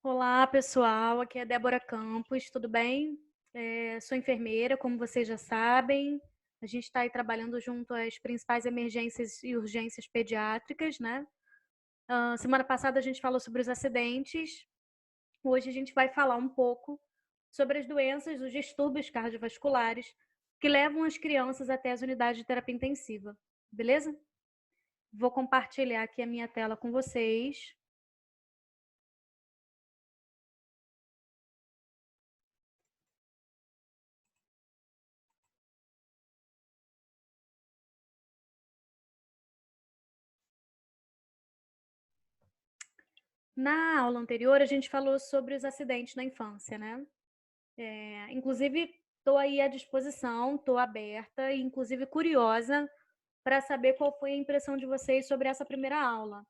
Olá, pessoal. Aqui é Débora Campos, tudo bem? Sou enfermeira, como vocês já sabem. A gente está aí trabalhando junto às principais emergências e urgências pediátricas, né? Semana passada a gente falou sobre os acidentes. Hoje a gente vai falar um pouco sobre as doenças, os distúrbios cardiovasculares que levam as crianças até as unidades de terapia intensiva, beleza? Vou compartilhar aqui a minha tela com vocês. Na aula anterior, a gente falou sobre os acidentes na infância, né? Inclusive, estou aí à disposição, estou aberta e, inclusive, curiosa para saber qual foi a impressão de vocês sobre essa primeira aula.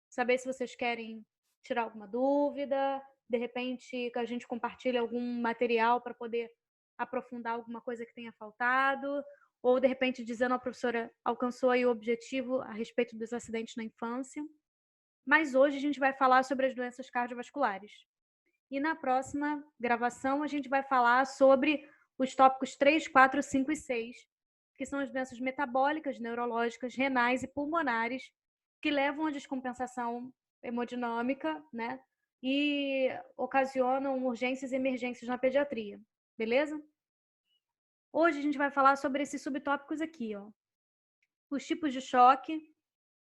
Saber se vocês querem tirar alguma dúvida, de repente, que a gente compartilhe algum material para poder aprofundar alguma coisa que tenha faltado, ou, de repente, dizendo a professora alcançou aí o objetivo a respeito dos acidentes na infância. Mas hoje a gente vai falar sobre as doenças cardiovasculares. E na próxima gravação a gente vai falar sobre os tópicos 3, 4, 5 e 6, que são as doenças metabólicas, neurológicas, renais e pulmonares, que levam à descompensação hemodinâmica, né? E ocasionam urgências e emergências na pediatria, beleza? Hoje a gente vai falar sobre esses subtópicos aqui, ó. Os tipos de choque,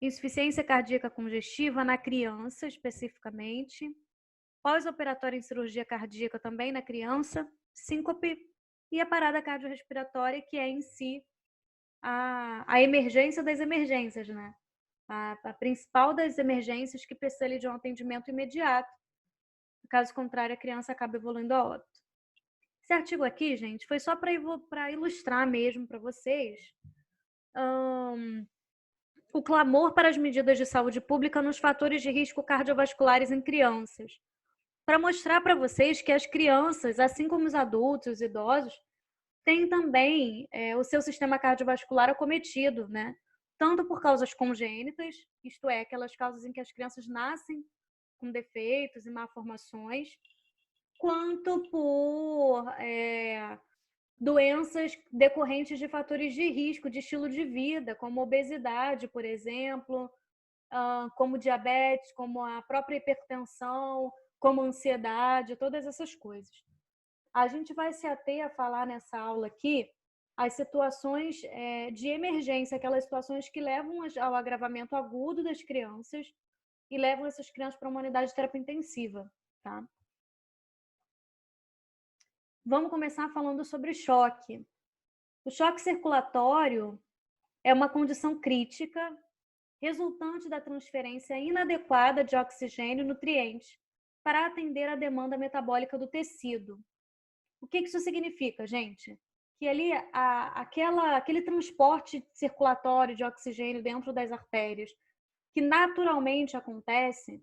insuficiência cardíaca congestiva na criança, especificamente, pós-operatório em cirurgia cardíaca também na criança, síncope e a parada cardiorrespiratória, que é em si a emergência das emergências, né? A principal das emergências que precisa de um atendimento imediato. Caso contrário, a criança acaba evoluindo a óbito. Esse artigo aqui, gente, foi só para ilustrar mesmo para vocês o clamor para as medidas de saúde pública nos fatores de risco cardiovasculares em crianças, para mostrar para vocês que as crianças, assim como os adultos e os idosos, têm também o seu sistema cardiovascular acometido, né? Tanto por causas congênitas, isto é, aquelas causas em que as crianças nascem com defeitos e malformações, quanto por doenças decorrentes de fatores de risco, de estilo de vida, como obesidade, por exemplo, como diabetes, como a própria hipertensão, como ansiedade, todas essas coisas. A gente vai se ater a falar nessa aula aqui as situações de emergência, aquelas situações que levam ao agravamento agudo das crianças e levam essas crianças para uma unidade de terapia intensiva, tá? Vamos começar falando sobre choque. O choque circulatório é uma condição crítica resultante da transferência inadequada de oxigênio e nutrientes para atender à demanda metabólica do tecido. O que isso significa, gente? Que ali aquele transporte circulatório de oxigênio dentro das artérias, que naturalmente acontece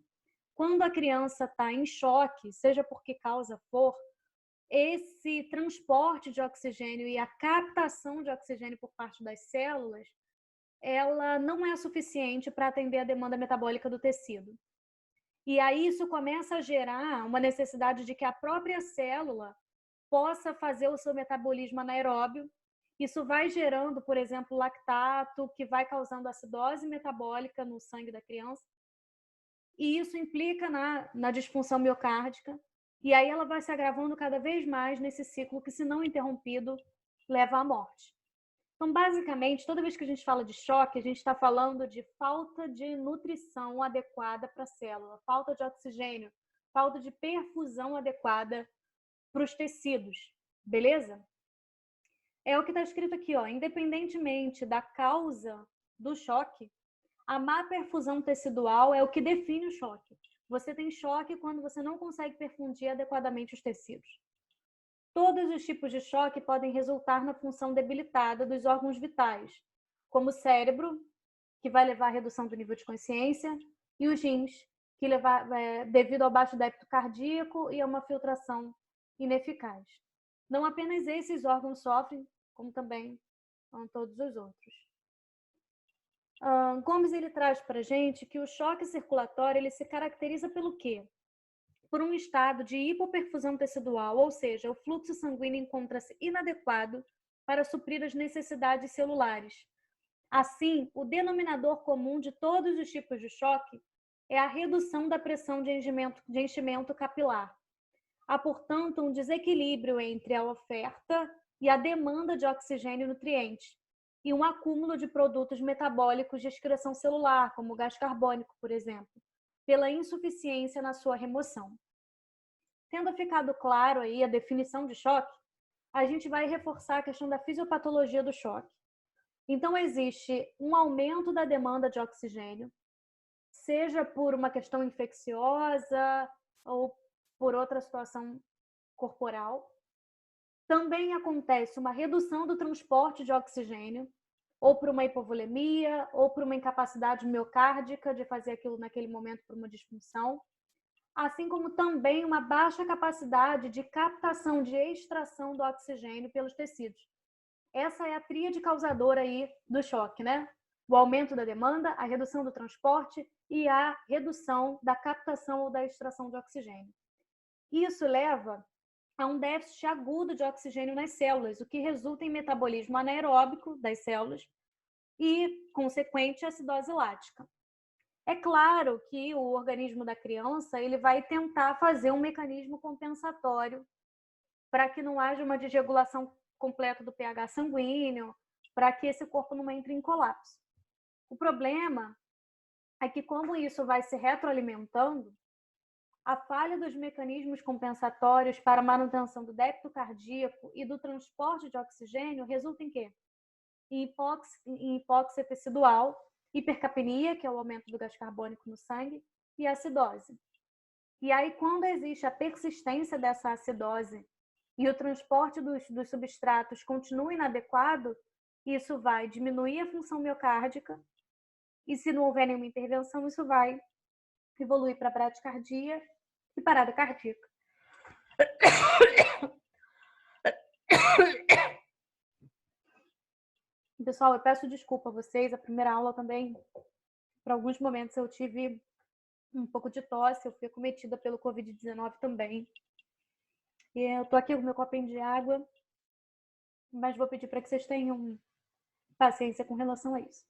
quando a criança está em choque, seja por que causa for, esse transporte de oxigênio e a captação de oxigênio por parte das células, ela não é suficiente para atender a demanda metabólica do tecido. E aí isso começa a gerar uma necessidade de que a própria célula possa fazer o seu metabolismo anaeróbio. Isso vai gerando, por exemplo, lactato, que vai causando acidose metabólica no sangue da criança. E isso implica na disfunção miocárdica. E aí ela vai se agravando cada vez mais nesse ciclo que, se não interrompido, leva à morte. Então, basicamente, toda vez que a gente fala de choque, a gente está falando de falta de nutrição adequada para a célula, falta de oxigênio, falta de perfusão adequada para os tecidos, beleza? É o que está escrito aqui, ó. Independentemente da causa do choque, a má perfusão tecidual é o que define o choque. Você tem choque quando você não consegue perfundir adequadamente os tecidos. Todos os tipos de choque podem resultar na função debilitada dos órgãos vitais, como o cérebro, que vai levar à redução do nível de consciência, e os rins, que devido ao baixo débito cardíaco e a uma filtração ineficaz. Não apenas esses órgãos sofrem, como também todos os outros. Gomes ele traz para a gente que o choque circulatório ele se caracteriza pelo quê? por um estado de hipoperfusão tecidual, ou seja, o fluxo sanguíneo encontra-se inadequado para suprir as necessidades celulares. Assim, o denominador comum de todos os tipos de choque é a redução da pressão de enchimento capilar. Há, portanto, um desequilíbrio entre a oferta e a demanda de oxigênio e nutrientes, e um acúmulo de produtos metabólicos de excreção celular, como o gás carbônico, por exemplo, pela insuficiência na sua remoção. Tendo ficado claro aí a definição de choque, a gente vai reforçar a questão da fisiopatologia do choque. Então, existe um aumento da demanda de oxigênio, seja por uma questão infecciosa ou por outra situação corporal. Também acontece uma redução do transporte de oxigênio, ou por uma hipovolemia, ou por uma incapacidade miocárdica de fazer aquilo naquele momento por uma disfunção, assim como também uma baixa capacidade de captação, de extração do oxigênio pelos tecidos. Essa é a tríade causadora aí do choque, né? O aumento da demanda, a redução do transporte e a redução da captação ou da extração de oxigênio. Isso leva a um déficit agudo de oxigênio nas células, o que resulta em metabolismo anaeróbico das células e, consequente, acidose lática. É claro que o organismo da criança ele vai tentar fazer um mecanismo compensatório para que não haja uma desregulação completa do pH sanguíneo, para que esse corpo não entre em colapso. O problema é que, como isso vai se retroalimentando, a falha dos mecanismos compensatórios para a manutenção do débito cardíaco e do transporte de oxigênio resulta em quê? Em hipóxia tecidual, hipercapnia, que é o aumento do gás carbônico no sangue, e acidose. E aí, quando existe a persistência dessa acidose e o transporte dos substratos continua inadequado, isso vai diminuir a função miocárdica e, se não houver nenhuma intervenção, isso vai evoluir para bradicardia e parada cardíaca. Pessoal, eu peço desculpa a vocês, a primeira aula também, por alguns momentos eu tive um pouco de tosse, eu fui acometida pelo Covid-19 também. E eu tô aqui com meu copinho de água, mas vou pedir para que vocês tenham paciência com relação a isso.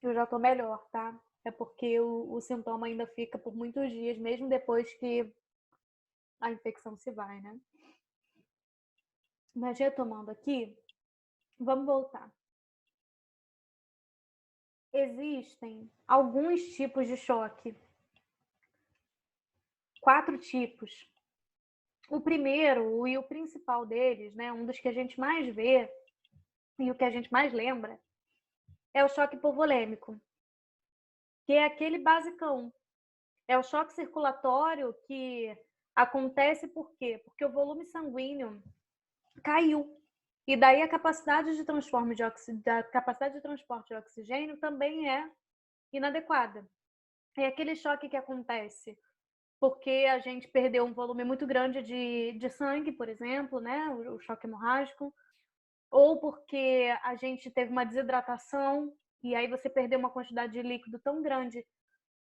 Eu já tô melhor, tá? É porque o sintoma ainda fica por muitos dias, mesmo depois que a infecção se vai, né? Mas retomando aqui, vamos voltar. Existem alguns tipos de choque. 4 tipos. O primeiro e o principal deles, né, um dos que a gente mais vê e o que a gente mais lembra, é o choque hipovolêmico, que é aquele basicão. É o choque circulatório que acontece por quê? Porque o volume sanguíneo caiu. E daí a capacidade de transporte de oxigênio também é inadequada. É aquele choque que acontece porque a gente perdeu um volume muito grande de sangue, por exemplo, né? O choque hemorrágico, ou porque a gente teve uma desidratação e aí você perdeu uma quantidade de líquido tão grande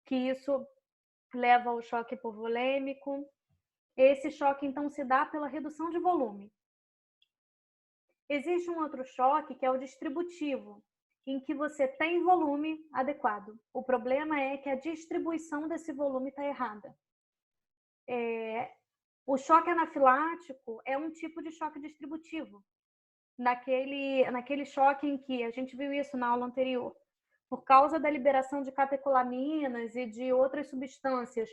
que isso leva ao choque hipovolêmico. Esse choque, então, se dá pela redução de volume. Existe um outro choque que é o distributivo, em que você tem volume adequado. O problema é que a distribuição desse volume está errada. O choque anafilático é um tipo de choque distributivo. Naquele choque em que a gente viu isso na aula anterior, por causa da liberação de catecolaminas e de outras substâncias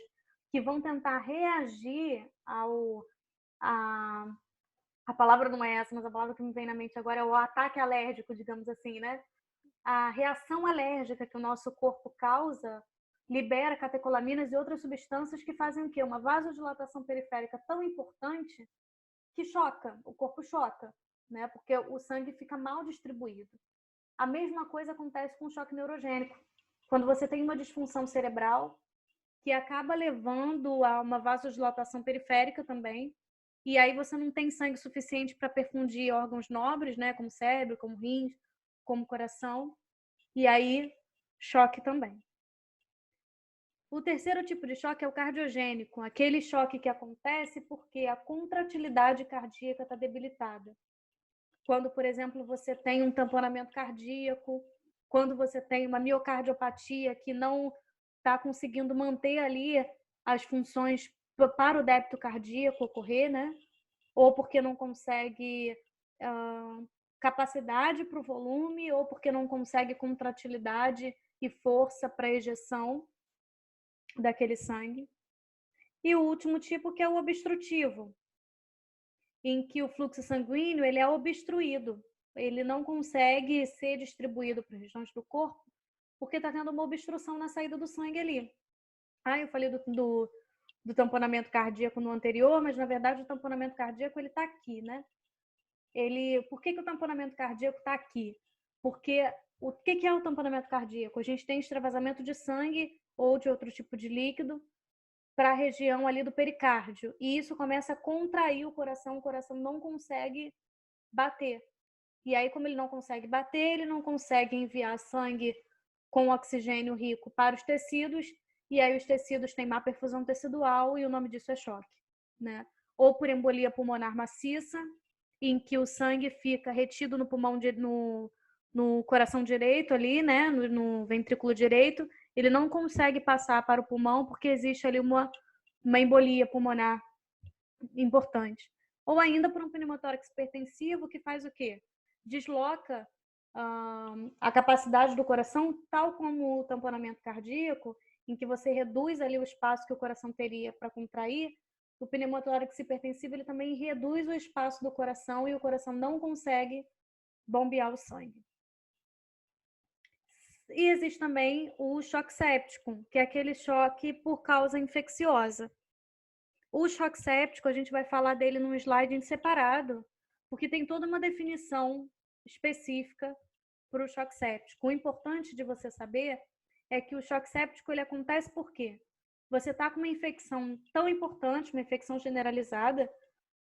que vão tentar reagir a palavra não é essa, mas a palavra que me vem na mente agora é o ataque alérgico, digamos assim, né? A reação alérgica que o nosso corpo causa libera catecolaminas e outras substâncias que fazem o quê? Uma vasodilatação periférica tão importante que choca, o corpo choca, né? Porque o sangue fica mal distribuído. A mesma coisa acontece com o choque neurogênico. Quando você tem uma disfunção cerebral que acaba levando a uma vasodilatação periférica também, e aí você não tem sangue suficiente para perfundir órgãos nobres, né, como cérebro, como rins, como coração, e aí choque também. O terceiro tipo de choque é o cardiogênico, aquele choque que acontece porque a contratilidade cardíaca está debilitada. Quando, por exemplo, você tem um tamponamento cardíaco, quando você tem uma miocardiopatia que não está conseguindo manter ali as funções para o débito cardíaco ocorrer, né? Ou porque não consegue capacidade para o volume, ou porque não consegue contratilidade e força para a ejeção daquele sangue. E o último tipo, que é o obstrutivo, em que o fluxo sanguíneo ele é obstruído, ele não consegue ser distribuído para as regiões do corpo, porque está tendo uma obstrução na saída do sangue ali. Eu falei do tamponamento cardíaco no anterior, mas na verdade o tamponamento cardíaco ele está aqui, né? Por que o tamponamento cardíaco está aqui? Porque o que é o tamponamento cardíaco? A gente tem extravasamento de sangue ou de outro tipo de líquido para a região ali do pericárdio. E isso começa a contrair o coração não consegue bater. E aí, como ele não consegue bater, ele não consegue enviar sangue com oxigênio rico para os tecidos, e aí os tecidos têm má perfusão tecidual e o nome disso é choque, né? Ou por embolia pulmonar maciça, em que o sangue fica retido no pulmão, no coração direito ali, né? No ventrículo direito, ele não consegue passar para o pulmão porque existe ali uma embolia pulmonar importante. Ou ainda por um pneumotórax hipertensivo que faz o quê? Desloca a capacidade do coração, tal como o tamponamento cardíaco, em que você reduz ali o espaço que o coração teria para contrair. O pneumotórax hipertensivo ele também reduz o espaço do coração e o coração não consegue bombear o sangue. E existe também o choque séptico, que é aquele choque por causa infecciosa. O choque séptico, a gente vai falar dele num slide separado, porque tem toda uma definição específica para o choque séptico. O importante de você saber é que o choque séptico ele acontece por quê? Você está com uma infecção tão importante, uma infecção generalizada,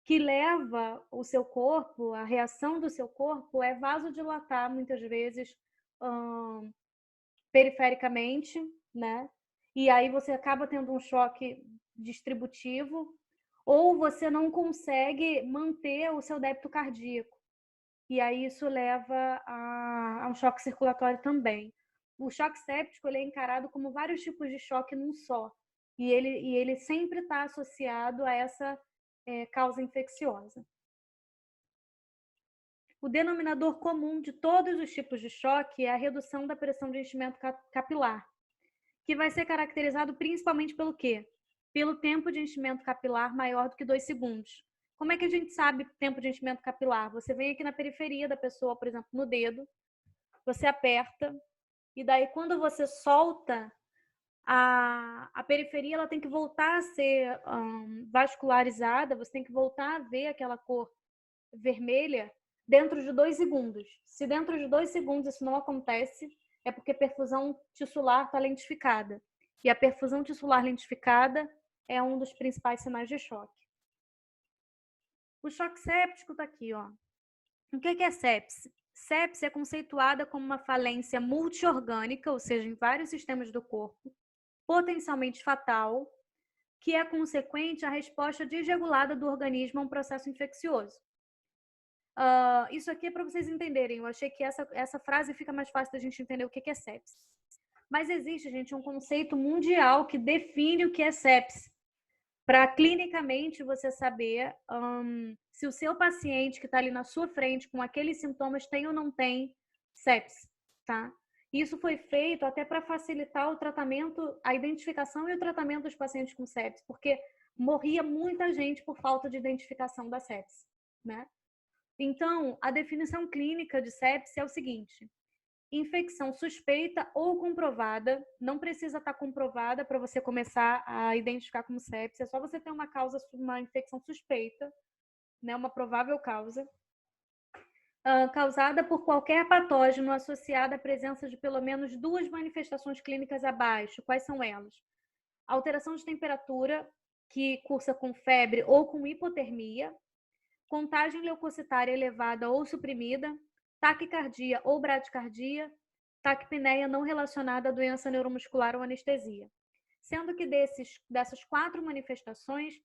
que leva o seu corpo, a reação do seu corpo é vasodilatar, muitas vezes, perifericamente, né? E aí você acaba tendo um choque distributivo, ou você não consegue manter o seu débito cardíaco. E aí isso leva a um choque circulatório também. O choque séptico ele é encarado como vários tipos de choque num só. E ele sempre está associado a essa causa infecciosa. O denominador comum de todos os tipos de choque é a redução da pressão de enchimento capilar, que vai ser caracterizado principalmente pelo quê? Pelo tempo de enchimento capilar maior do que 2 segundos. Como é que a gente sabe tempo de enchimento capilar? Você vem aqui na periferia da pessoa, por exemplo, no dedo, você aperta, e daí quando você solta, a periferia ela tem que voltar a ser vascularizada, você tem que voltar a ver aquela cor vermelha dentro de 2 segundos. Se dentro de 2 segundos isso não acontece, é porque a perfusão tissular está lentificada. E a perfusão tissular lentificada é um dos principais sinais de choque. O choque séptico está aqui, ó. O que é sepse? Sepse é conceituada como uma falência multiorgânica, ou seja, em vários sistemas do corpo, potencialmente fatal, que é consequente à resposta desregulada do organismo a um processo infeccioso. Isso aqui é para vocês entenderem. Eu achei que essa frase fica mais fácil da gente entender o que é sepse. Mas existe, gente, um conceito mundial que define o que é sepse. Para clinicamente você saber se o seu paciente que está ali na sua frente com aqueles sintomas tem ou não tem sepse, tá? Isso foi feito até para facilitar o tratamento, a identificação e o tratamento dos pacientes com sepse, porque morria muita gente por falta de identificação da sepse, né? Então, a definição clínica de sepse é o seguinte: infecção suspeita ou comprovada, não precisa estar comprovada para você começar a identificar como sepse, é só você ter uma infecção suspeita, né, uma provável causa, causada por qualquer patógeno associado à presença de pelo menos 2 manifestações clínicas abaixo. Quais são elas? Alteração de temperatura, que cursa com febre ou com hipotermia, contagem leucocitária elevada ou suprimida, taquicardia ou bradicardia, taquipneia não relacionada à doença neuromuscular ou anestesia. Sendo que dessas 4 manifestações,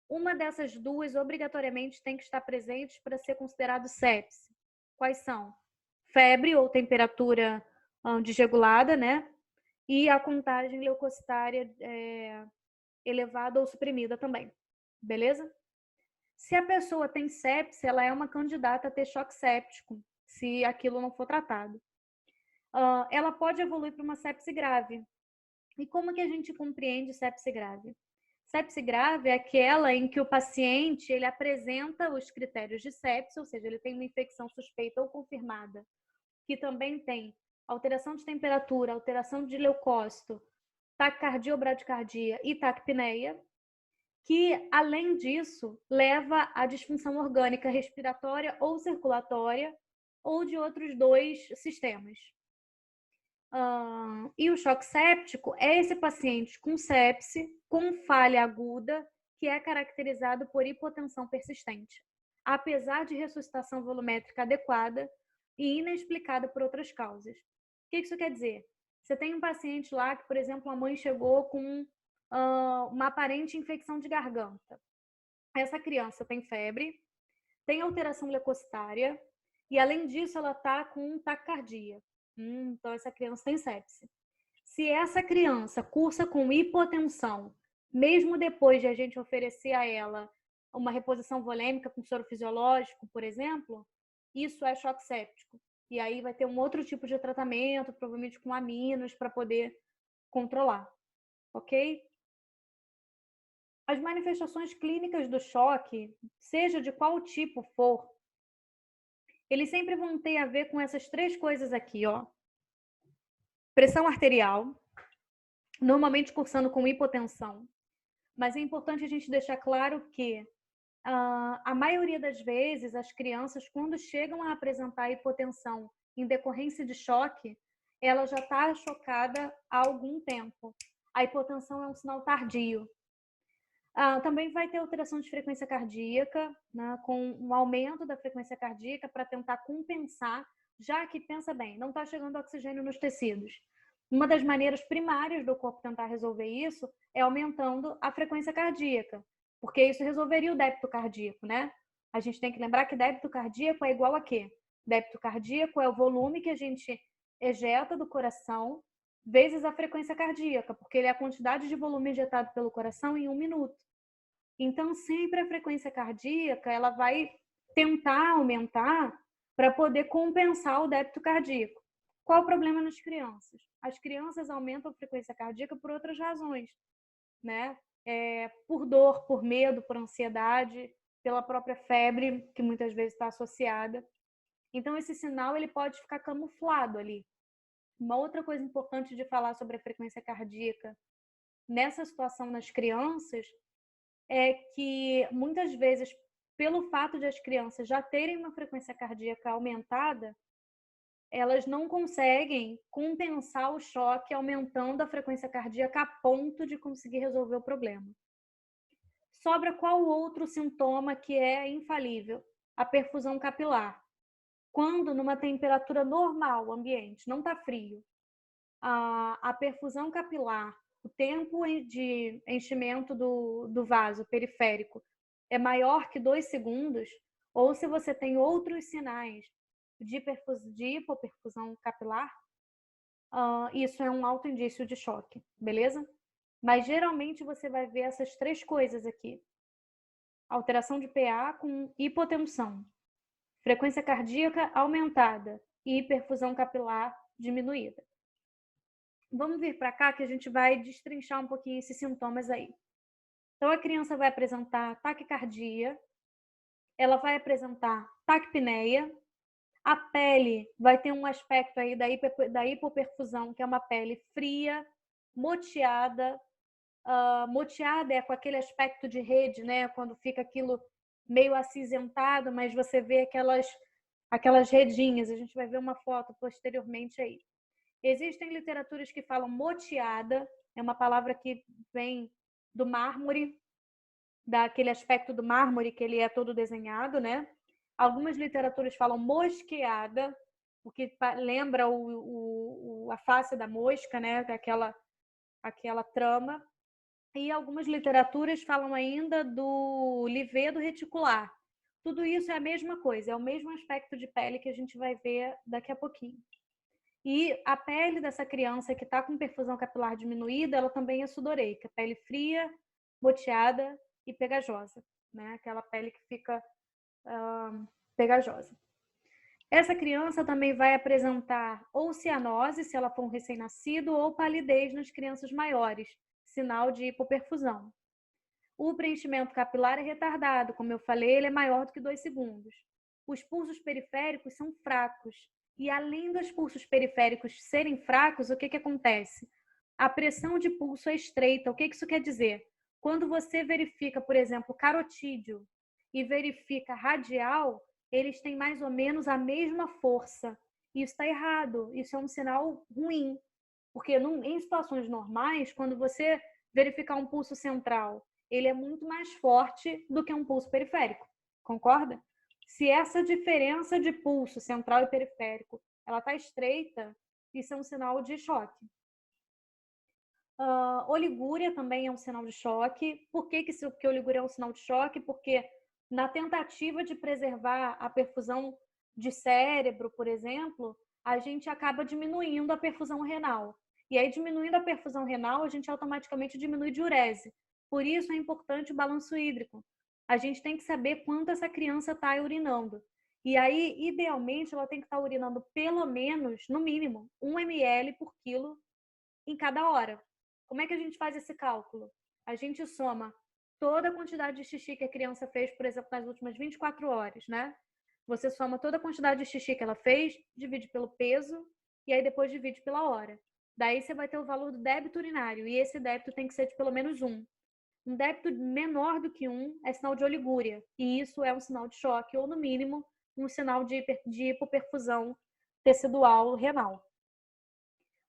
uma dessas 2 obrigatoriamente tem que estar presentes para ser considerado sepse. Quais são? Febre ou temperatura desregulada, né? E a contagem leucocitária elevada ou suprimida também. Beleza? Se a pessoa tem sepse, ela é uma candidata a ter choque séptico, se aquilo não for tratado. Ela pode evoluir para uma sepse grave. E como que a gente compreende sepse grave? Sepse grave é aquela em que o paciente ele apresenta os critérios de sepse, ou seja, ele tem uma infecção suspeita ou confirmada, que também tem alteração de temperatura, alteração de leucócito, taquicardia ou bradicardia e taquipneia, que, além disso, leva à disfunção orgânica respiratória ou circulatória ou de outros 2 sistemas. E o choque séptico é esse paciente com sepse, com falha aguda, que é caracterizado por hipotensão persistente, apesar de ressuscitação volumétrica adequada e inexplicada por outras causas. O que isso quer dizer? Você tem um paciente lá que, por exemplo, a mãe chegou com uma aparente infecção de garganta. Essa criança tem febre, tem alteração leucocitária e, além disso, ela está com taquicardia. Então, essa criança tem sepse. Se essa criança cursa com hipotensão, mesmo depois de a gente oferecer a ela uma reposição volêmica com soro fisiológico, por exemplo, isso é choque séptico. E aí vai ter um outro tipo de tratamento, provavelmente com aminos, para poder controlar. Ok? As manifestações clínicas do choque, seja de qual tipo for, eles sempre vão ter a ver com essas 3 coisas aqui, ó. Pressão arterial, normalmente cursando com hipotensão. Mas é importante a gente deixar claro que a maioria das vezes as crianças, quando chegam a apresentar hipotensão em decorrência de choque, ela já está chocada há algum tempo. A hipotensão é um sinal tardio. Também vai ter alteração de frequência cardíaca, né, com um aumento da frequência cardíaca para tentar compensar, já que, pensa bem, não está chegando oxigênio nos tecidos. Uma das maneiras primárias do corpo tentar resolver isso é aumentando a frequência cardíaca, porque isso resolveria o débito cardíaco, né? A gente tem que lembrar que débito cardíaco é igual a quê? Débito cardíaco é o volume que a gente ejeta do coração vezes a frequência cardíaca, porque ele é a quantidade de volume injetado pelo coração em 1 minuto. Então, sempre a frequência cardíaca ela vai tentar aumentar para poder compensar o débito cardíaco. Qual o problema nas crianças? As crianças aumentam a frequência cardíaca por outras razões, né? Por dor, por medo, por ansiedade, pela própria febre, que muitas vezes está associada. Então, esse sinal ele pode ficar camuflado ali. Uma outra coisa importante de falar sobre a frequência cardíaca nessa situação nas crianças é que, muitas vezes, pelo fato de as crianças já terem uma frequência cardíaca aumentada, elas não conseguem compensar o choque aumentando a frequência cardíaca a ponto de conseguir resolver o problema. Sobra qual outro sintoma que é infalível? A perfusão capilar. Quando numa temperatura normal, o ambiente não está frio, a perfusão capilar, o tempo de enchimento do vaso periférico é maior que 2 segundos, ou se você tem outros sinais de hipoperfusão capilar, isso é um alto indício de choque, beleza? Mas geralmente você vai ver essas 3 coisas aqui. Alteração de PA com hipotensão, frequência cardíaca aumentada e hiperfusão capilar diminuída. Vamos vir para cá que a gente vai destrinchar um pouquinho esses sintomas aí. Então, a criança vai apresentar taquicardia, ela vai apresentar taquipneia, a pele vai ter um aspecto aí da hipoperfusão, que é uma pele fria, moteada. Moteada é com aquele aspecto de rede, né? Quando fica aquilo meio acinzentado, mas você vê aquelas redinhas. A gente vai ver uma foto posteriormente aí. Existem literaturas que falam moteada, é uma palavra que vem do mármore, daquele aspecto do mármore, que ele é todo desenhado, né? Algumas literaturas falam mosqueada, o que lembra a face da mosca, né? Aquela trama. E algumas literaturas falam ainda do livedo reticular. Tudo isso é a mesma coisa, é o mesmo aspecto de pele que a gente vai ver daqui a pouquinho. E a pele dessa criança que está com perfusão capilar diminuída, ela também é sudoreica, pele fria, moteada e pegajosa, né? Aquela pele que fica pegajosa. Essa criança também vai apresentar ou cianose, se ela for um recém-nascido, ou palidez nas crianças maiores, sinal de hipoperfusão. O preenchimento capilar é retardado, como eu falei, ele é maior do que 2 segundos. Os pulsos periféricos são fracos. E além dos pulsos periféricos serem fracos, o que acontece? A pressão de pulso é estreita. O que isso quer dizer? Quando você verifica, por exemplo, carotídeo e verifica radial, eles têm mais ou menos a mesma força. Isso está errado. Isso é um sinal ruim. Porque em situações normais, quando você verificar um pulso central, ele é muito mais forte do que um pulso periférico. Concorda? Se essa diferença de pulso central e periférico ela está estreita, isso é um sinal de choque. Oligúria também é um sinal de choque. Por que oligúria é um sinal de choque? Porque na tentativa de preservar a perfusão de cérebro, por exemplo, a gente acaba diminuindo a perfusão renal. E aí, diminuindo a perfusão renal, a gente automaticamente diminui diurese. Por isso é importante o balanço hídrico. A gente tem que saber quanto essa criança está urinando. E aí, idealmente, ela tem que estar urinando pelo menos, no mínimo, 1 ml por quilo em cada hora. Como é que a gente faz esse cálculo? A gente soma toda a quantidade de xixi que a criança fez, por exemplo, nas últimas 24 horas, né? Você soma toda a quantidade de xixi que ela fez, divide pelo peso e aí depois divide pela hora. Daí você vai ter o valor do débito urinário e esse débito tem que ser de pelo menos 1. Um débito menor do que 1 é sinal de oligúria e isso é um sinal de choque ou, no mínimo, um sinal de hipoperfusão tecidual renal.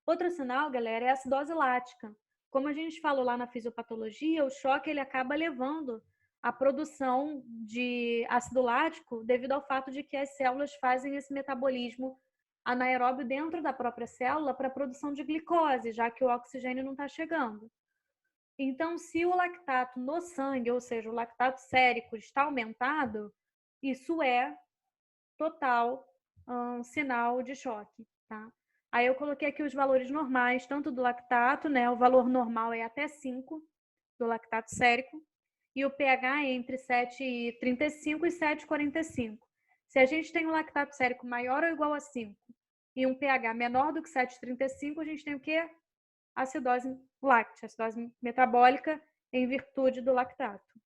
Outro sinal, galera, é a acidose lática. Como a gente falou lá na fisiopatologia, o choque ele acaba levando a produção de ácido lático devido ao fato de que as células fazem esse metabolismo anaeróbio dentro da própria célula para a produção de glicose, já que o oxigênio não está chegando. Então, se o lactato no sangue, ou seja, o lactato sérico está aumentado, isso é total sinal de choque, tá? Aí eu coloquei aqui os valores normais, tanto do lactato, né? O valor normal é até 5 do lactato sérico, e o pH é entre 7,35 e 7,45. Se a gente tem um lactato sérico maior ou igual a 5 e um pH menor do que 7,35, a gente tem o quê? Acidose láctea, acidose metabólica em virtude do lactato.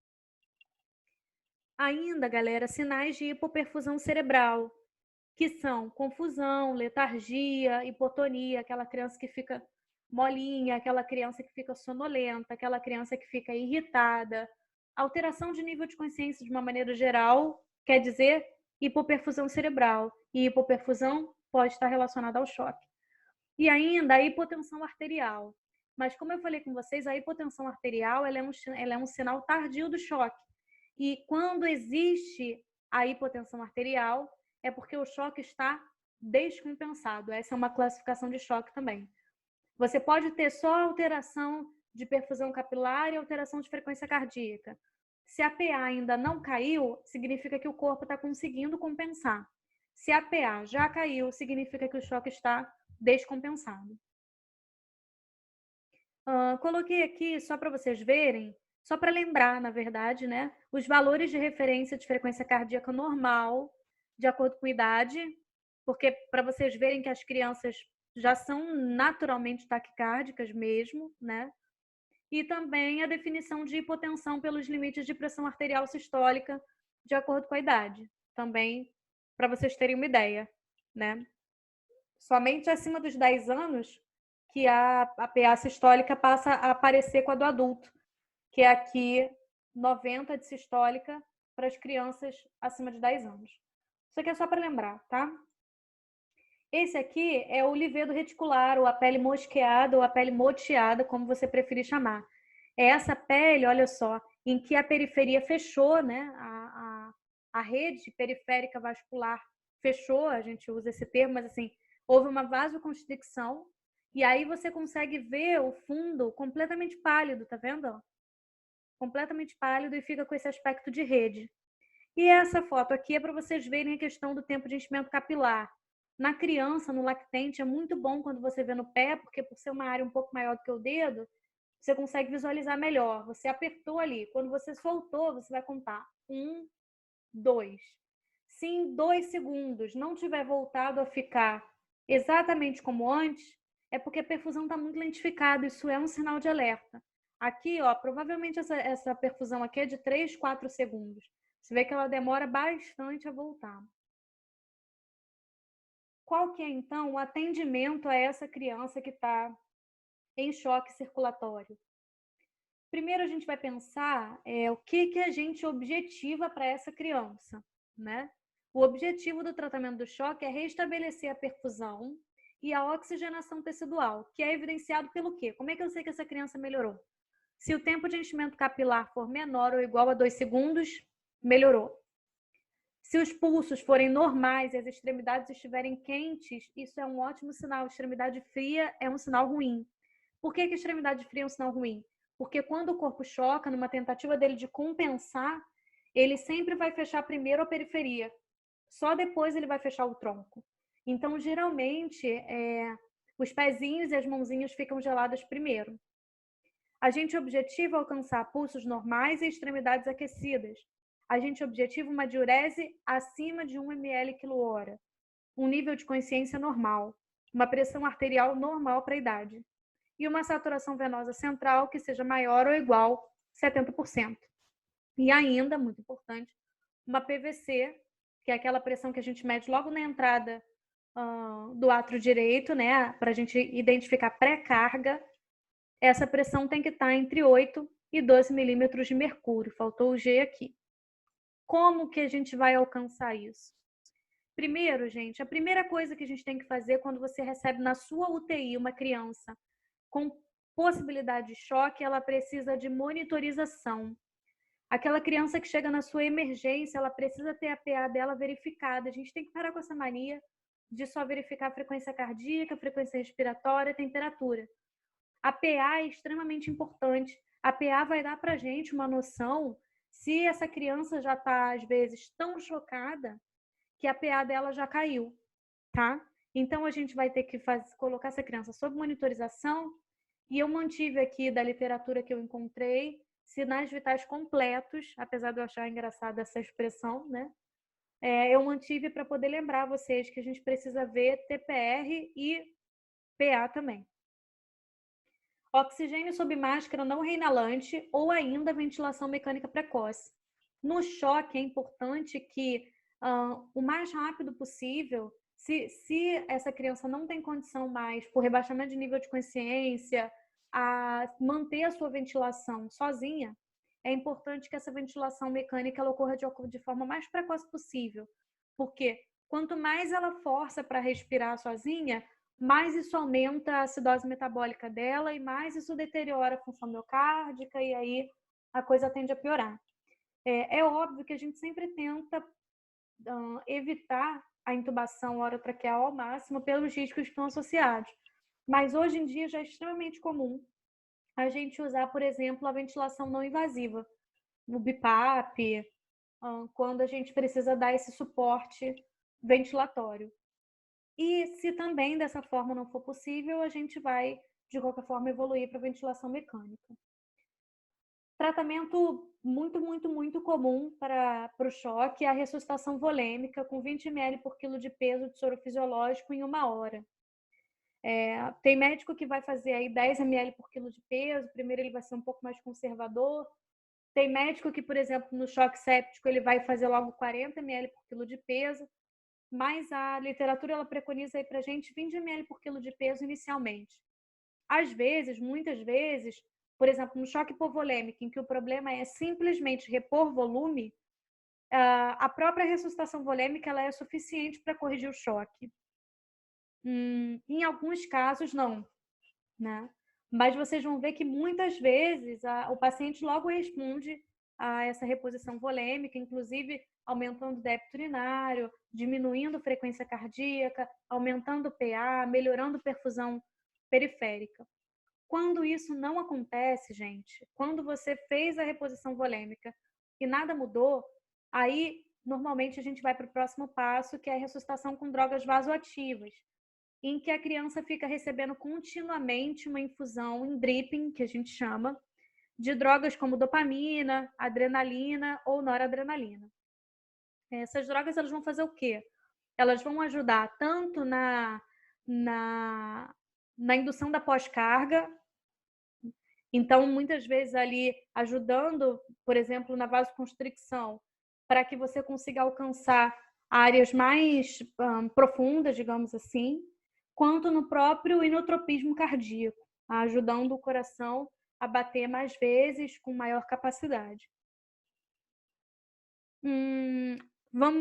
Ainda, galera, sinais de hipoperfusão cerebral, que são confusão, letargia, hipotonia, aquela criança que fica molinha, aquela criança que fica sonolenta, aquela criança que fica irritada. Alteração de nível de consciência de uma maneira geral quer dizer hipoperfusão cerebral. E hipoperfusão pode estar relacionada ao choque. E ainda a hipotensão arterial. Mas como eu falei com vocês, a hipotensão arterial ela é um sinal tardio do choque. E quando existe a hipotensão arterial, é porque o choque está descompensado. Essa é uma classificação de choque também. Você pode ter só alteração de perfusão capilar e alteração de frequência cardíaca. Se a PA ainda não caiu, significa que o corpo está conseguindo compensar. Se a PA já caiu, significa que o choque está descompensado. Coloquei aqui só para vocês verem, só para lembrar, na verdade, né, os valores de referência de frequência cardíaca normal, de acordo com a idade, porque para vocês verem que as crianças já são naturalmente taquicárdicas mesmo, né? E também a definição de hipotensão pelos limites de pressão arterial sistólica, de acordo com a idade, também para vocês terem uma ideia, né? Somente acima dos 10 anos que a PA sistólica passa a aparecer com a do adulto, que é aqui 90 de sistólica para as crianças acima de 10 anos. Isso aqui é só para lembrar, tá? Esse aqui é o livedo reticular, ou a pele mosqueada, ou a pele moteada, como você preferir chamar. É essa pele, olha só, em que a periferia fechou, né? A rede periférica vascular fechou, a gente usa esse termo, mas assim, houve uma vasoconstricção, e aí você consegue ver o fundo completamente pálido, tá vendo? Completamente pálido e fica com esse aspecto de rede. E essa foto aqui é para vocês verem a questão do tempo de enchimento capilar. Na criança, no lactente, é muito bom quando você vê no pé, porque por ser uma área um pouco maior do que o dedo, você consegue visualizar melhor. Você apertou ali, quando você soltou, você vai contar 1, 2. Se em 2 segundos não tiver voltado a ficar exatamente como antes, é porque a perfusão está muito lentificada, isso é um sinal de alerta. Aqui, ó, provavelmente essa perfusão aqui é de 3, 4 segundos. Você vê que ela demora bastante a voltar. Qual que é, então, o atendimento a essa criança que está em choque circulatório? Primeiro, a gente vai pensar o que a gente objetiva para essa criança, né? O objetivo do tratamento do choque é restabelecer a perfusão e a oxigenação tecidual, que é evidenciado pelo quê? Como é que eu sei que essa criança melhorou? Se o tempo de enchimento capilar for menor ou igual a 2 segundos, melhorou. Se os pulsos forem normais e as extremidades estiverem quentes, isso é um ótimo sinal. Extremidade fria é um sinal ruim. Por que extremidade fria é um sinal ruim? Porque quando o corpo choca, numa tentativa dele de compensar, ele sempre vai fechar primeiro a periferia. Só depois ele vai fechar o tronco. Então, geralmente, os pezinhos e as mãozinhas ficam geladas primeiro. A gente objetiva alcançar pulsos normais e extremidades aquecidas. A gente objetiva uma diurese acima de 1 ml/hora, um nível de consciência normal, uma pressão arterial normal para a idade e uma saturação venosa central que seja maior ou igual a 70%. E ainda, muito importante, uma PVC, que é aquela pressão que a gente mede logo na entrada do átrio direito, né, para a gente identificar pré-carga. Essa pressão tem que estar entre 8 e 12 milímetros de mercúrio. Faltou o G aqui. Como que a gente vai alcançar isso? Primeiro, gente, a primeira coisa que a gente tem que fazer quando você recebe na sua UTI uma criança com possibilidade de choque, ela precisa de monitorização. Aquela criança que chega na sua emergência, ela precisa ter a PA dela verificada. A gente tem que parar com essa mania de só verificar a frequência cardíaca, a frequência respiratória, a temperatura. A PA é extremamente importante. A PA vai dar para a gente uma noção se essa criança já está, às vezes, tão chocada que a PA dela já caiu, tá? Então, a gente vai ter que colocar essa criança sob monitorização. E eu mantive aqui da literatura que eu encontrei sinais vitais completos, apesar de eu achar engraçada essa expressão, né? Eu mantive para poder lembrar vocês que a gente precisa ver TPR e PA também. Oxigênio sob máscara não reinalante ou ainda ventilação mecânica precoce. No choque, é importante que o mais rápido possível, se essa criança não tem condição mais, por rebaixamento de nível de consciência, a manter a sua ventilação sozinha, é importante que essa ventilação mecânica ela ocorra de forma mais precoce possível. Porque quanto mais ela força para respirar sozinha, mais isso aumenta a acidose metabólica dela e mais isso deteriora a função miocárdica e aí a coisa tende a piorar. É óbvio que a gente sempre tenta evitar a intubação orotraqueal ao máximo pelos riscos que estão associados. Mas hoje em dia já é extremamente comum a gente usar, por exemplo, a ventilação não invasiva, o BiPAP, quando a gente precisa dar esse suporte ventilatório. E se também dessa forma não for possível, a gente vai, de qualquer forma, evoluir para ventilação mecânica. Tratamento muito comum para o choque é a ressuscitação volêmica com 20 ml por quilo de peso de soro fisiológico em 1 hora. Tem médico que vai fazer aí 10 ml por quilo de peso, primeiro ele vai ser um pouco mais conservador. Tem médico que, por exemplo, no choque séptico, ele vai fazer logo 40 ml por quilo de peso, mas a literatura ela preconiza aí para a gente 20 ml por quilo de peso inicialmente. Às vezes, muitas vezes, por exemplo, no choque hipovolêmico, em que o problema é simplesmente repor volume, a própria ressuscitação volêmica ela é suficiente para corrigir o choque. Em alguns casos, não, né? Mas vocês vão ver que muitas vezes o paciente logo responde a essa reposição volêmica, inclusive aumentando o débito urinário, diminuindo a frequência cardíaca, aumentando o PA, melhorando a perfusão periférica. Quando isso não acontece, gente, quando você fez a reposição volêmica e nada mudou, aí normalmente a gente vai para o próximo passo, que é a ressuscitação com drogas vasoativas, em que a criança fica recebendo continuamente uma infusão em dripping, que a gente chama, de drogas como dopamina, adrenalina ou noradrenalina. Essas drogas elas vão fazer o quê? Elas vão ajudar tanto na indução da pós-carga, então muitas vezes ali ajudando, por exemplo, na vasoconstricção, para que você consiga alcançar áreas mais profundas, digamos assim, quanto no próprio inotropismo cardíaco, ajudando o coração a bater mais vezes com maior capacidade.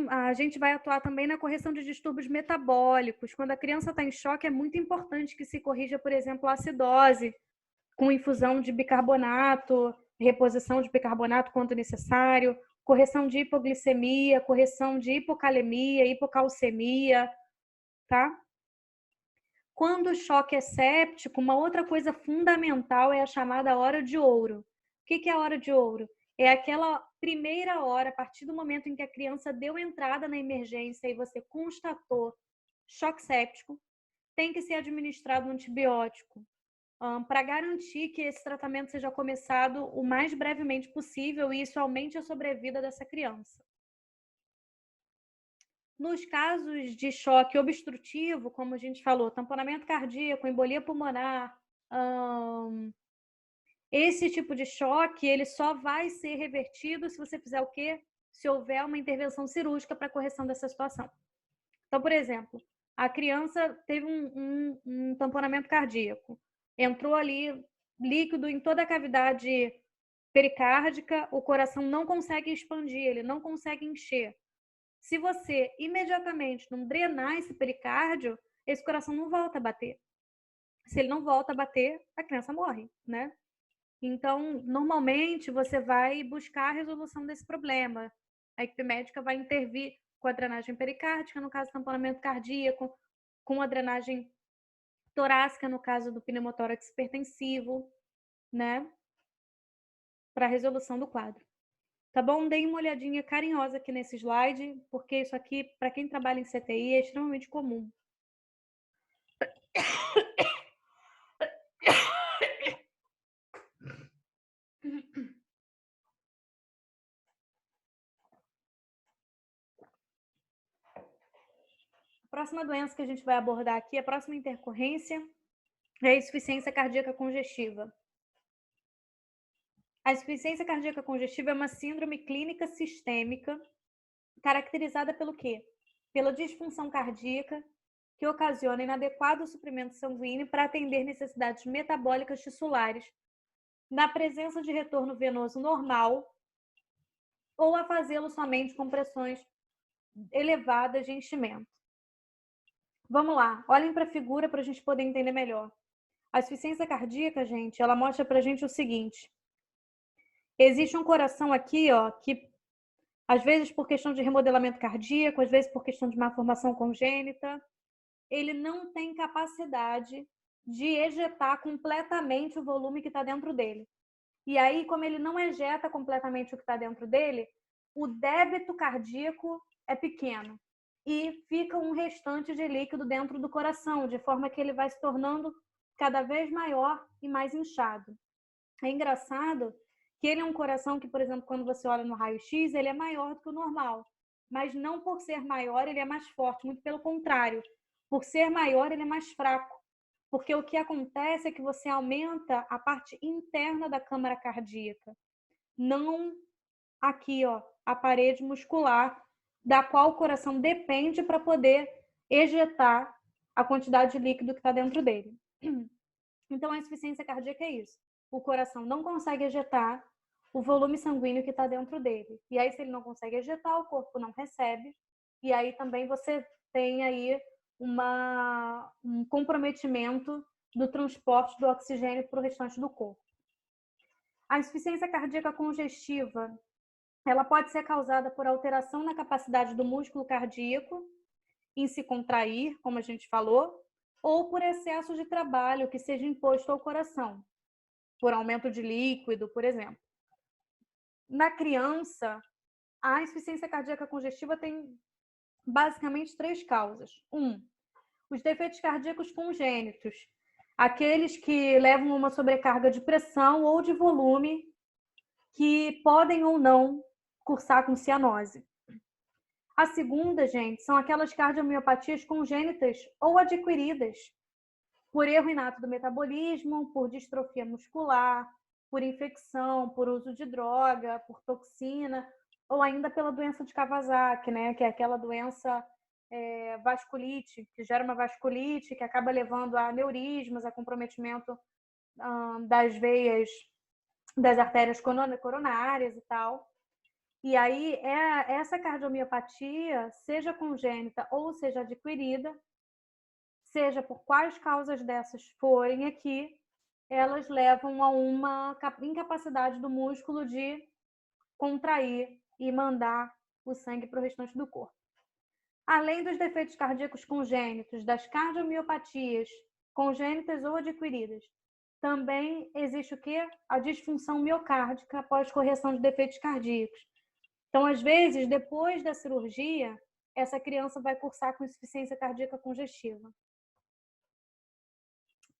A gente vai atuar também na correção de distúrbios metabólicos. Quando a criança está em choque, é muito importante que se corrija, por exemplo, a acidose, com infusão de bicarbonato, reposição de bicarbonato quando necessário, correção de hipoglicemia, correção de hipocalemia, hipocalcemia, tá? Quando o choque é séptico, uma outra coisa fundamental é a chamada hora de ouro. O que é a hora de ouro? É aquela primeira hora, a partir do momento em que a criança deu entrada na emergência e você constatou choque séptico, tem que ser administrado um antibiótico para garantir que esse tratamento seja começado o mais brevemente possível e isso aumente a sobrevida dessa criança. Nos casos de choque obstrutivo, como a gente falou, tamponamento cardíaco, embolia pulmonar, esse tipo de choque, ele só vai ser revertido se você fizer o quê? Se houver uma intervenção cirúrgica para correção dessa situação. Então, por exemplo, a criança teve um tamponamento cardíaco, entrou ali líquido em toda a cavidade pericárdica, o coração não consegue expandir, ele não consegue encher. Se você imediatamente não drenar esse pericárdio, esse coração não volta a bater. Se ele não volta a bater, a criança morre, né? Então, normalmente, você vai buscar a resolução desse problema. A equipe médica vai intervir com a drenagem pericárdica, no caso do tamponamento cardíaco, com a drenagem torácica, no caso do pneumotórax hipertensivo, né? Para a resolução do quadro. Tá bom? Dei uma olhadinha carinhosa aqui nesse slide, porque isso aqui, para quem trabalha em CTI, é extremamente comum. A próxima doença que a gente vai abordar aqui, a próxima intercorrência, é a insuficiência cardíaca congestiva. A insuficiência cardíaca congestiva é uma síndrome clínica sistêmica caracterizada pelo quê? Pela disfunção cardíaca que ocasiona inadequado suprimento sanguíneo para atender necessidades metabólicas tissulares, na presença de retorno venoso normal ou a fazê-lo somente com pressões elevadas de enchimento. Vamos lá, olhem para a figura para a gente poder entender melhor. A insuficiência cardíaca, gente, ela mostra para a gente o seguinte. Existe um coração aqui, ó, que às vezes por questão de remodelamento cardíaco, às vezes por questão de malformação congênita, ele não tem capacidade de ejetar completamente o volume que está dentro dele. E aí, como ele não ejeta completamente o que está dentro dele, o débito cardíaco é pequeno e fica um restante de líquido dentro do coração, de forma que ele vai se tornando cada vez maior e mais inchado. É engraçado que ele é um coração que, por exemplo, quando você olha no raio-x, ele é maior do que o normal. Mas não por ser maior, ele é mais forte, muito pelo contrário. Por ser maior, ele é mais fraco. Porque o que acontece é que você aumenta a parte interna da câmara cardíaca, não aqui, ó, a parede muscular, da qual o coração depende para poder ejetar a quantidade de líquido que está dentro dele. Então, a insuficiência cardíaca é isso. O coração não consegue ejetar o volume sanguíneo que está dentro dele. E aí, se ele não consegue ejetar, o corpo não recebe. E aí também você tem aí um comprometimento do transporte do oxigênio para o restante do corpo. A insuficiência cardíaca congestiva, ela pode ser causada por alteração na capacidade do músculo cardíaco em se contrair, como a gente falou, ou por excesso de trabalho que seja imposto ao coração, por aumento de líquido, por exemplo. Na criança, a insuficiência cardíaca congestiva tem basicamente 3 causas. Os defeitos cardíacos congênitos, aqueles que levam a uma sobrecarga de pressão ou de volume, que podem ou não cursar com cianose. A segunda, gente, são aquelas cardiomiopatias congênitas ou adquiridas por erro inato do metabolismo, por distrofia muscular, por infecção, por uso de droga, por toxina, ou ainda pela doença de Kawasaki, né? Que é aquela doença vasculite, que gera uma vasculite, que acaba levando a aneurismas, a comprometimento das veias, das artérias coronárias e tal. E aí, essa cardiomiopatia, seja congênita ou seja adquirida, seja por quais causas dessas forem aqui, elas levam a uma incapacidade do músculo de contrair e mandar o sangue para o restante do corpo. Além dos defeitos cardíacos congênitos, das cardiomiopatias congênitas ou adquiridas, também existe o quê? A disfunção miocárdica após correção de defeitos cardíacos. Então, às vezes, depois da cirurgia, essa criança vai cursar com insuficiência cardíaca congestiva.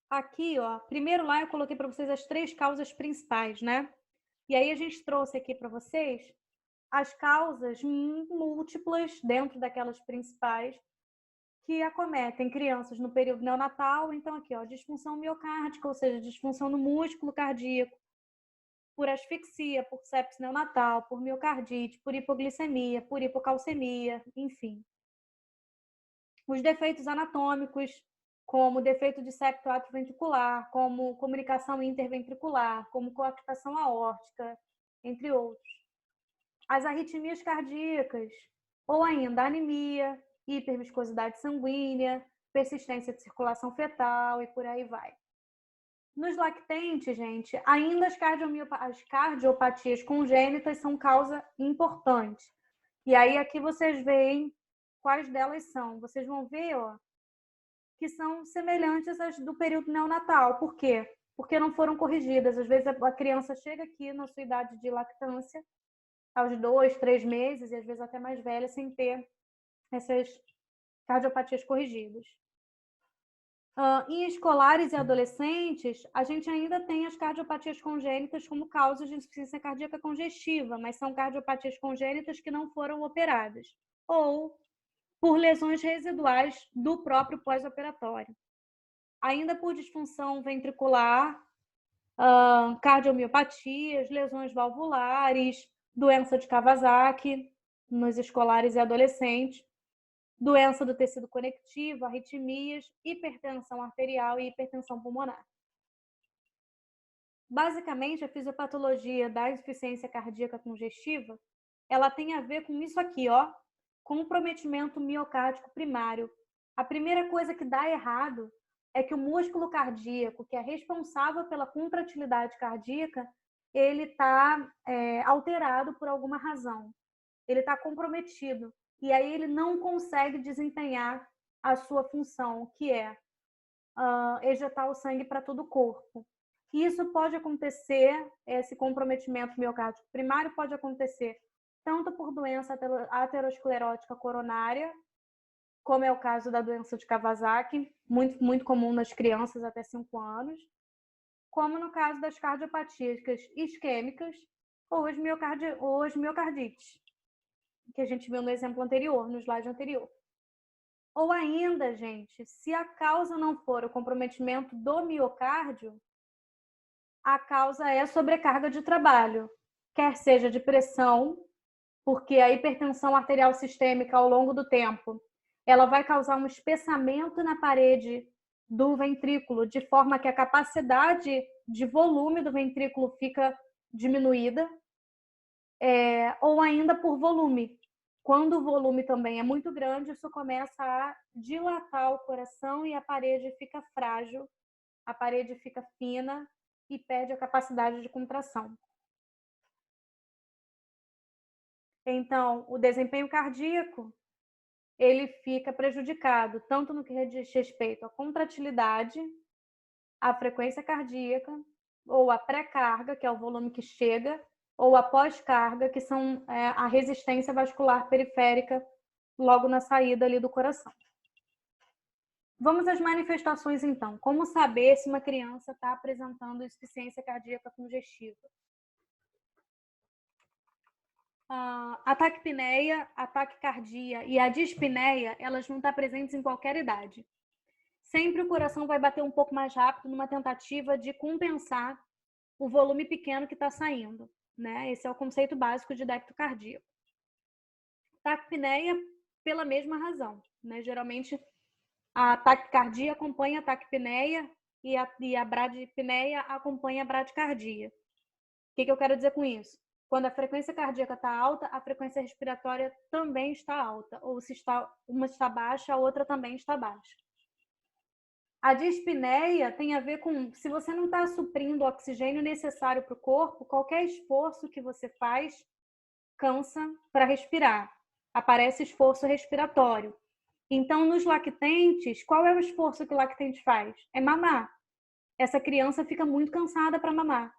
Aqui, ó, primeiro lá eu coloquei para vocês as 3 causas principais, né? E aí a gente trouxe aqui para vocês as causas múltiplas dentro daquelas principais que acometem crianças no período neonatal. Então, aqui, ó, disfunção miocárdica, ou seja, disfunção no músculo cardíaco, por asfixia, por sepse neonatal, por miocardite, por hipoglicemia, por hipocalcemia, enfim. Os defeitos anatômicos, como defeito de septo atrioventricular, como comunicação interventricular, como coarctação aórtica, entre outros. As arritmias cardíacas, ou ainda anemia, hiperviscosidade sanguínea, persistência de circulação fetal e por aí vai. Nos lactentes, gente, ainda as cardiopatias congênitas são causa importante. E aí aqui vocês veem quais delas são. Vocês vão ver, ó, que são semelhantes às do período neonatal. Por quê? Porque não foram corrigidas. Às vezes a criança chega aqui na sua idade de lactância, aos 2, 3 meses, e às vezes até mais velha, sem ter essas cardiopatias corrigidas. Em escolares e adolescentes, a gente ainda tem as cardiopatias congênitas como causas de insuficiência cardíaca congestiva, mas são cardiopatias congênitas que não foram operadas, ou por lesões residuais do próprio pós-operatório. Ainda por disfunção ventricular, cardiomiopatias, lesões valvulares, doença de Kawasaki nos escolares e adolescentes, doença do tecido conectivo, arritmias, hipertensão arterial e hipertensão pulmonar. Basicamente, a fisiopatologia da insuficiência cardíaca congestiva, ela tem a ver com isso aqui, ó, comprometimento miocárdico primário. A primeira coisa que dá errado é que o músculo cardíaco, que é responsável pela contratilidade cardíaca, ele está alterado por alguma razão. Ele está comprometido. E aí ele não consegue desempenhar a sua função, que é ejetar o sangue para todo o corpo. Isso pode acontecer, esse comprometimento miocárdico primário pode acontecer tanto por doença aterosclerótica coronária, como é o caso da doença de Kawasaki, muito, muito comum nas crianças até 5 anos, como no caso das cardiopatias isquêmicas ou as miocardites, que a gente viu no exemplo anterior, no slide anterior. Ou ainda, gente, se a causa não for o comprometimento do miocárdio, a causa é sobrecarga de trabalho, quer seja de pressão, porque a hipertensão arterial sistêmica ao longo do tempo, ela vai causar um espessamento na parede do ventrículo, de forma que a capacidade de volume do ventrículo fica diminuída, ou ainda por volume. Quando o volume também é muito grande, isso começa a dilatar o coração e a parede fica frágil, a parede fica fina e perde a capacidade de contração. Então, o desempenho cardíaco, ele fica prejudicado, tanto no que diz respeito à contratilidade, à frequência cardíaca, ou à pré-carga, que é o volume que chega, ou a pós-carga, que são a resistência vascular periférica, logo na saída ali do coração. Vamos às manifestações, então. Como saber se uma criança está apresentando insuficiência cardíaca congestiva? A taquipneia, a taquicardia e a dispneia, elas vão estar presentes em qualquer idade. Sempre o coração vai bater um pouco mais rápido numa tentativa de compensar o volume pequeno que está saindo, né? Esse é o conceito básico de débito cardíaco. Taquipneia, pela mesma razão, né? Geralmente, a taquicardia acompanha a taquipneia e a bradipneia acompanha a bradicardia. O que eu quero dizer com isso? Quando a frequência cardíaca está alta, a frequência respiratória também está alta. Ou se uma está baixa, a outra também está baixa. A dispneia tem a ver com, se você não está suprindo o oxigênio necessário para o corpo, qualquer esforço que você faz cansa para respirar. Aparece esforço respiratório. Então, nos lactentes, qual é o esforço que o lactente faz? É mamar. Essa criança fica muito cansada para mamar.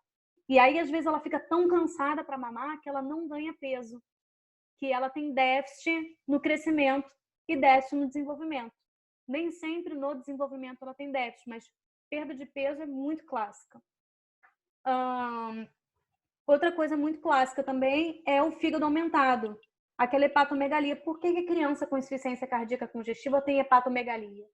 E aí, às vezes, ela fica tão cansada para mamar que ela não ganha peso, que ela tem déficit no crescimento e déficit no desenvolvimento. Nem sempre no desenvolvimento ela tem déficit, mas perda de peso é muito clássica. Outra coisa muito clássica também é o fígado aumentado, aquela hepatomegalia. Por que a criança com insuficiência cardíaca congestiva tem hepatomegalia?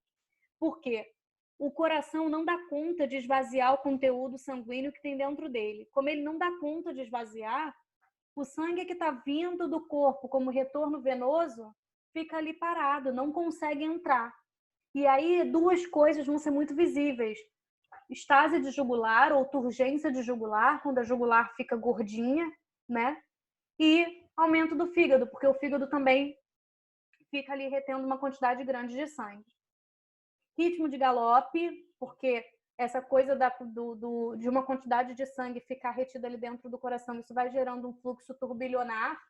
Por quê? O coração não dá conta de esvaziar o conteúdo sanguíneo que tem dentro dele. Como ele não dá conta de esvaziar, o sangue que está vindo do corpo como retorno venoso fica ali parado, não consegue entrar. E aí duas coisas vão ser muito visíveis. Estase de jugular ou turgência de jugular, quando a jugular fica gordinha, né? E aumento do fígado, porque o fígado também fica ali retendo uma quantidade grande de sangue. Ritmo de galope, porque essa coisa de uma quantidade de sangue ficar retida ali dentro do coração, isso vai gerando um fluxo turbilionar,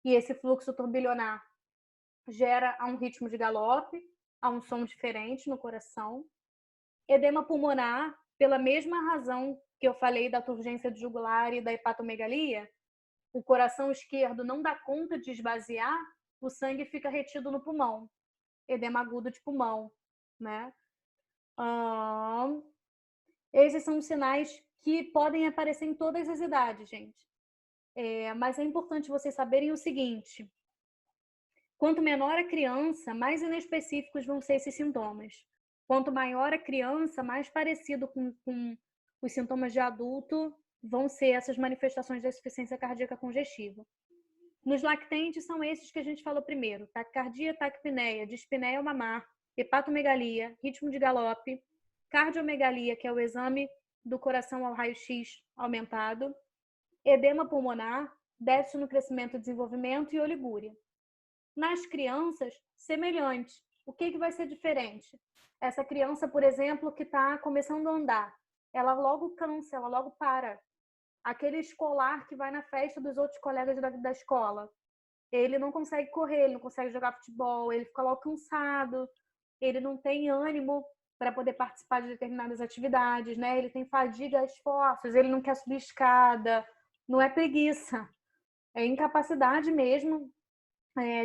e esse fluxo turbilionar gera um ritmo de galope, a um som diferente no coração. Edema pulmonar, pela mesma razão que eu falei da turgência de jugular e da hepatomegalia, o coração esquerdo não dá conta de esvaziar, o sangue fica retido no pulmão. Edema agudo de pulmão, né? Esses são sinais que podem aparecer em todas as idades, gente. Mas é importante vocês saberem o seguinte: quanto menor a criança, mais inespecíficos vão ser esses sintomas. Quanto maior a criança, mais parecido com os sintomas de adulto vão ser essas manifestações da insuficiência cardíaca congestiva. Nos lactentes são esses que a gente falou primeiro: taquicardia, taquipneia, dispneia ao mamar, hepatomegalia, ritmo de galope, cardiomegalia, que é o exame do coração ao raio-x aumentado, edema pulmonar, déficit no crescimento e desenvolvimento e oligúria. Nas crianças, semelhante. O que vai ser diferente? Essa criança, por exemplo, que está começando a andar, ela logo cansa, ela logo para. Aquele escolar que vai na festa dos outros colegas da escola, ele não consegue correr, ele não consegue jogar futebol, ele fica logo cansado, ele não tem ânimo para poder participar de determinadas atividades, né? Ele tem fadiga, esforços, ele não quer subir escada, não é preguiça, é incapacidade mesmo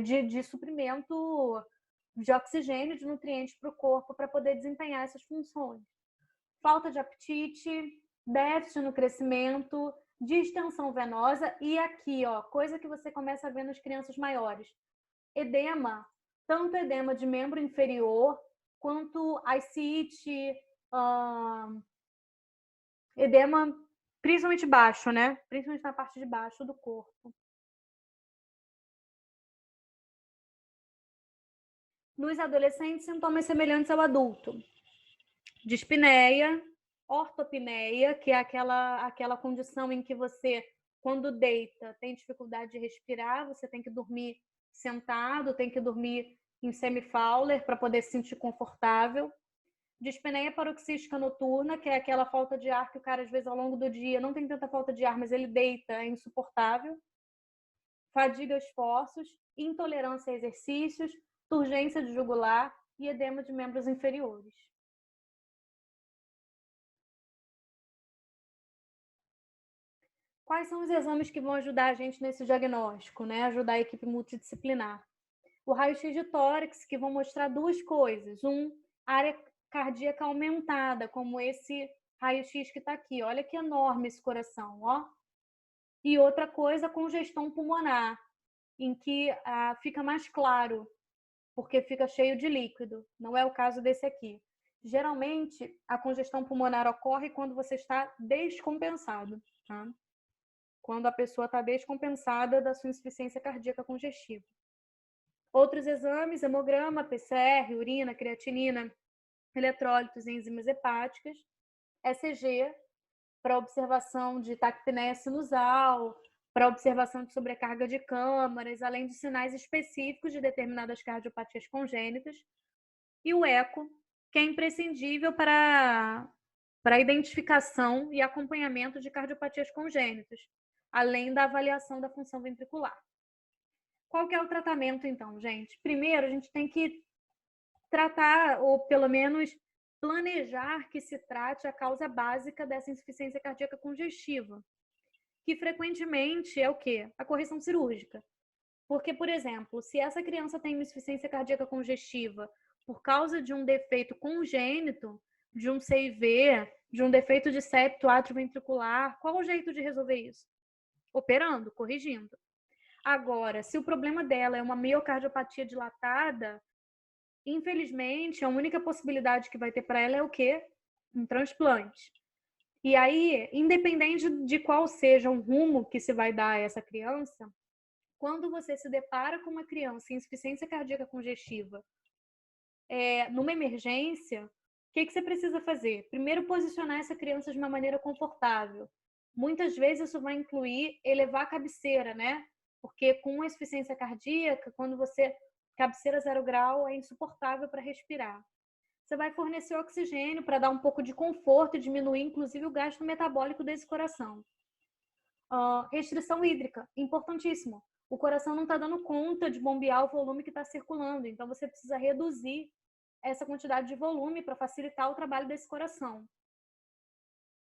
de suprimento de oxigênio, de nutrientes para o corpo para poder desempenhar essas funções. Falta de apetite, déficit no crescimento, distensão venosa e aqui, ó, coisa que você começa a ver nas crianças maiores, edema, tanto edema de membro inferior quanto ascite, edema principalmente baixo, né? Principalmente na parte de baixo do corpo. Nos adolescentes, sintomas semelhantes ao adulto. Dispneia, ortopneia, que é aquela condição em que você, quando deita, tem dificuldade de respirar, você tem que dormir sentado, tem que dormir em semi-Fowler para poder se sentir confortável. Dispneia paroxística noturna, que é aquela falta de ar que o cara, às vezes, ao longo do dia, não tem tanta falta de ar, mas ele deita, é insuportável. fadiga a esforços, intolerância a exercícios, turgência de jugular e edema de membros inferiores. Quais são os exames que vão ajudar a gente nesse diagnóstico, né? Ajudar a equipe multidisciplinar? O raio-x de tórax, que vão mostrar duas coisas. Área cardíaca aumentada, como esse raio-x que está aqui. Olha que enorme esse coração, ó. E outra coisa, congestão pulmonar, em que fica mais claro, porque fica cheio de líquido. Não é o caso desse aqui. Geralmente, a congestão pulmonar ocorre quando você está descompensado, tá? Quando a pessoa está descompensada da sua insuficiência cardíaca congestiva. Outros exames, hemograma, PCR, urina, creatinina, eletrólitos e enzimas hepáticas, ECG, para observação de taquipneia sinusal, para observação de sobrecarga de câmaras, além de sinais específicos de determinadas cardiopatias congênitas, e o eco, que é imprescindível para a identificação e acompanhamento de cardiopatias congênitas, além da avaliação da função ventricular. Qual que é o tratamento, então, gente? Primeiro, a gente tem que tratar, ou pelo menos planejar que se trate a causa básica dessa insuficiência cardíaca congestiva, que frequentemente é o quê? A correção cirúrgica. Porque, por exemplo, se essa criança tem uma insuficiência cardíaca congestiva por causa de um defeito congênito, de um CIV, de um defeito de septo atrioventricular, qual o jeito de resolver isso? Operando, corrigindo. Agora, se o problema dela é uma miocardiopatia dilatada, infelizmente, a única possibilidade que vai ter para ela é o quê? Um transplante. E aí, independente de qual seja o rumo que se vai dar a essa criança, quando você se depara com uma criança em insuficiência cardíaca congestiva, numa emergência, o que você precisa fazer? Primeiro, posicionar essa criança de uma maneira confortável. Muitas vezes isso vai incluir elevar a cabeceira, né? Porque com a insuficiência cardíaca, quando você cabeceira 0 grau, é insuportável para respirar. Você vai fornecer oxigênio para dar um pouco de conforto e diminuir, inclusive, o gasto metabólico desse coração. Restrição hídrica, importantíssimo. O coração não está dando conta de bombear o volume que está circulando, então você precisa reduzir essa quantidade de volume para facilitar o trabalho desse coração.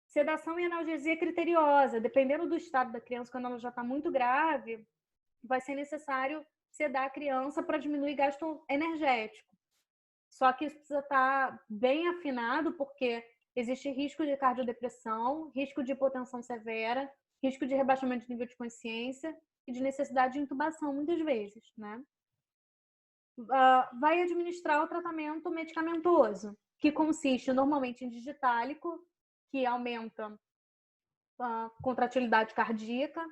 Sedação e analgesia criteriosa. Dependendo do estado da criança, quando ela já está muito grave, vai ser necessário sedar a criança para diminuir gasto energético. Só que isso precisa estar bem afinado, porque existe risco de cardiodepressão, risco de hipotensão severa, risco de rebaixamento de nível de consciência e de necessidade de intubação, muitas vezes, né? Vai administrar o tratamento medicamentoso, que consiste normalmente em digitálico, que aumenta a contratilidade cardíaca,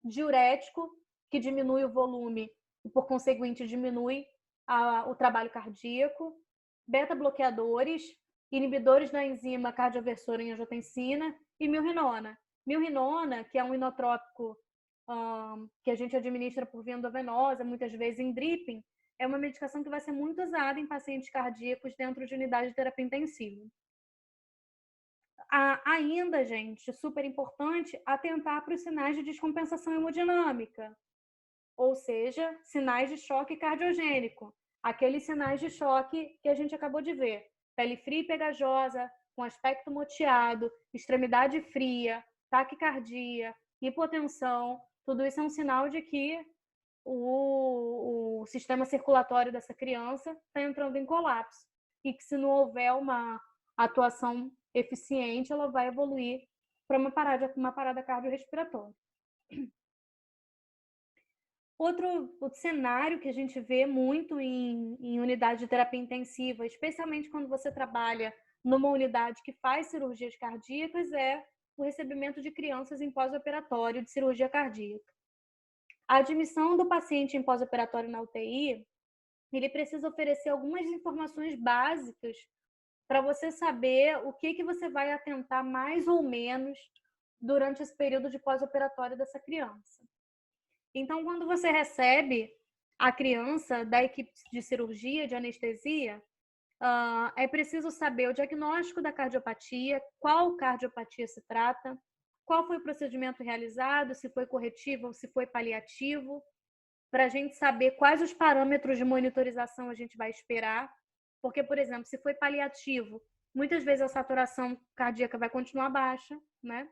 diurético, que diminui o volume e, por conseguinte, diminui o trabalho cardíaco, beta-bloqueadores, inibidores da enzima cardioversora em angiotensina e milrinona. Milrinona, que é um inotrópico que a gente administra por via endovenosa, muitas vezes em dripping, é uma medicação que vai ser muito usada em pacientes cardíacos dentro de unidade de terapia intensiva. Ainda, gente, super importante, atentar para os sinais de descompensação hemodinâmica, ou seja, sinais de choque cardiogênico, aqueles sinais de choque que a gente acabou de ver, pele fria e pegajosa, com aspecto moteado, extremidade fria, taquicardia, hipotensão, tudo isso é um sinal de que o sistema circulatório dessa criança está entrando em colapso e que, se não houver uma atuação eficiente, ela vai evoluir para uma parada cardiorrespiratória. Outro cenário que a gente vê muito em unidade de terapia intensiva, especialmente quando você trabalha numa unidade que faz cirurgias cardíacas, é o recebimento de crianças em pós-operatório de cirurgia cardíaca. A admissão do paciente em pós-operatório na UTI, ele precisa oferecer algumas informações básicas para você saber o que você vai atentar mais ou menos durante esse período de pós-operatório dessa criança. Então, quando você recebe a criança da equipe de cirurgia, de anestesia, é preciso saber o diagnóstico da cardiopatia, qual cardiopatia se trata, qual foi o procedimento realizado, se foi corretivo ou se foi paliativo, para a gente saber quais os parâmetros de monitorização a gente vai esperar. Porque, por exemplo, se foi paliativo, muitas vezes a saturação cardíaca vai continuar baixa, né?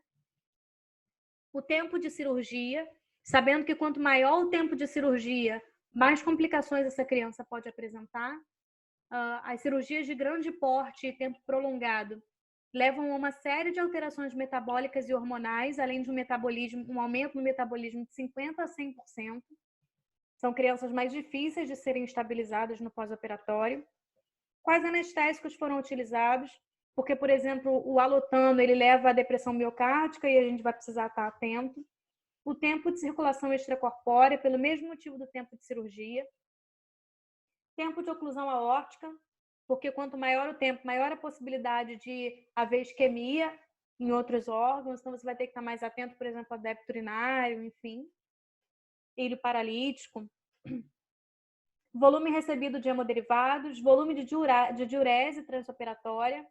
O tempo de cirurgia, sabendo que quanto maior o tempo de cirurgia, mais complicações essa criança pode apresentar. As cirurgias de grande porte e tempo prolongado levam a uma série de alterações metabólicas e hormonais, além de um aumento no metabolismo de 50% a 100%. São crianças mais difíceis de serem estabilizadas no pós-operatório. Quais anestésicos foram utilizados? Porque, por exemplo, o alotano, ele leva à depressão miocárdica e a gente vai precisar estar atento. O tempo de circulação extracorpórea, pelo mesmo motivo do tempo de cirurgia. Tempo de oclusão aórtica, porque quanto maior o tempo, maior a possibilidade de haver isquemia em outros órgãos, então você vai ter que estar mais atento, por exemplo, a débito urinário, enfim. Ilho paralítico. Volume recebido de hemoderivados, volume de diurese transoperatória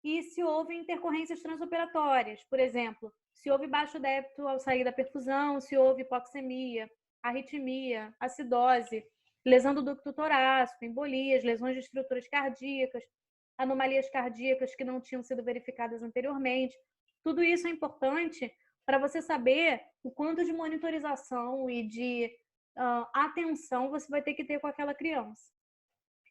e se houve intercorrências transoperatórias, por exemplo, se houve baixo débito ao sair da perfusão, se houve hipoxemia, arritmia, acidose, lesão do ducto torácico, embolias, lesões de estruturas cardíacas, anomalias cardíacas que não tinham sido verificadas anteriormente. Tudo isso é importante para você saber o quanto de monitorização e de atenção você vai ter que ter com aquela criança.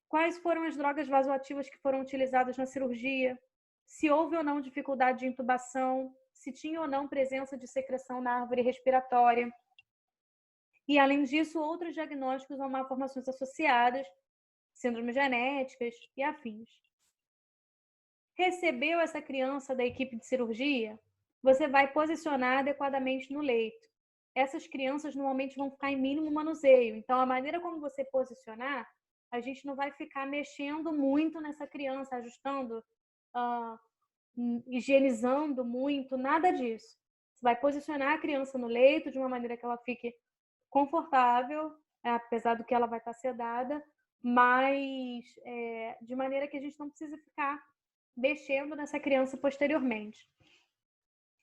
Quais foram as drogas vasoativas que foram utilizadas na cirurgia? Se houve ou não dificuldade de intubação? Se tinha ou não presença de secreção na árvore respiratória? E, além disso, outros diagnósticos ou malformações associadas, síndromes genéticas e afins. Recebeu essa criança da equipe de cirurgia? Você vai posicionar adequadamente no leito. Essas crianças normalmente vão ficar em mínimo manuseio. Então, a maneira como você posicionar, a gente não vai ficar mexendo muito nessa criança, ajustando, higienizando muito, nada disso. Você vai posicionar a criança no leito de uma maneira que ela fique confortável, apesar do que ela vai estar sedada, mas de maneira que a gente não precisa ficar mexendo nessa criança posteriormente.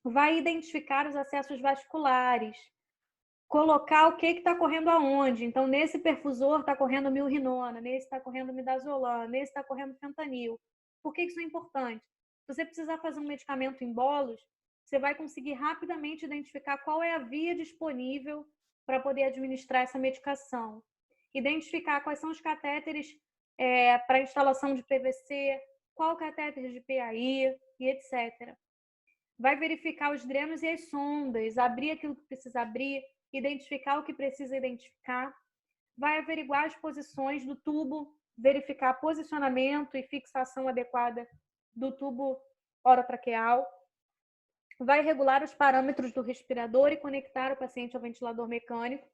Vai identificar os acessos vasculares, colocar o que está correndo aonde. Então, nesse perfusor está correndo milrinona, nesse está correndo midazolam, nesse está correndo fentanil. Por que isso é importante? Se você precisar fazer um medicamento em bolos, você vai conseguir rapidamente identificar qual é a via disponível para poder administrar essa medicação. Identificar quais são os catéteres para instalação de PVC, qual catéter de PAI e etc. Vai verificar os drenos e as sondas, abrir aquilo que precisa abrir, identificar o que precisa identificar, vai averiguar as posições do tubo, verificar posicionamento e fixação adequada do tubo orotraqueal, vai regular os parâmetros do respirador e conectar o paciente ao ventilador mecânico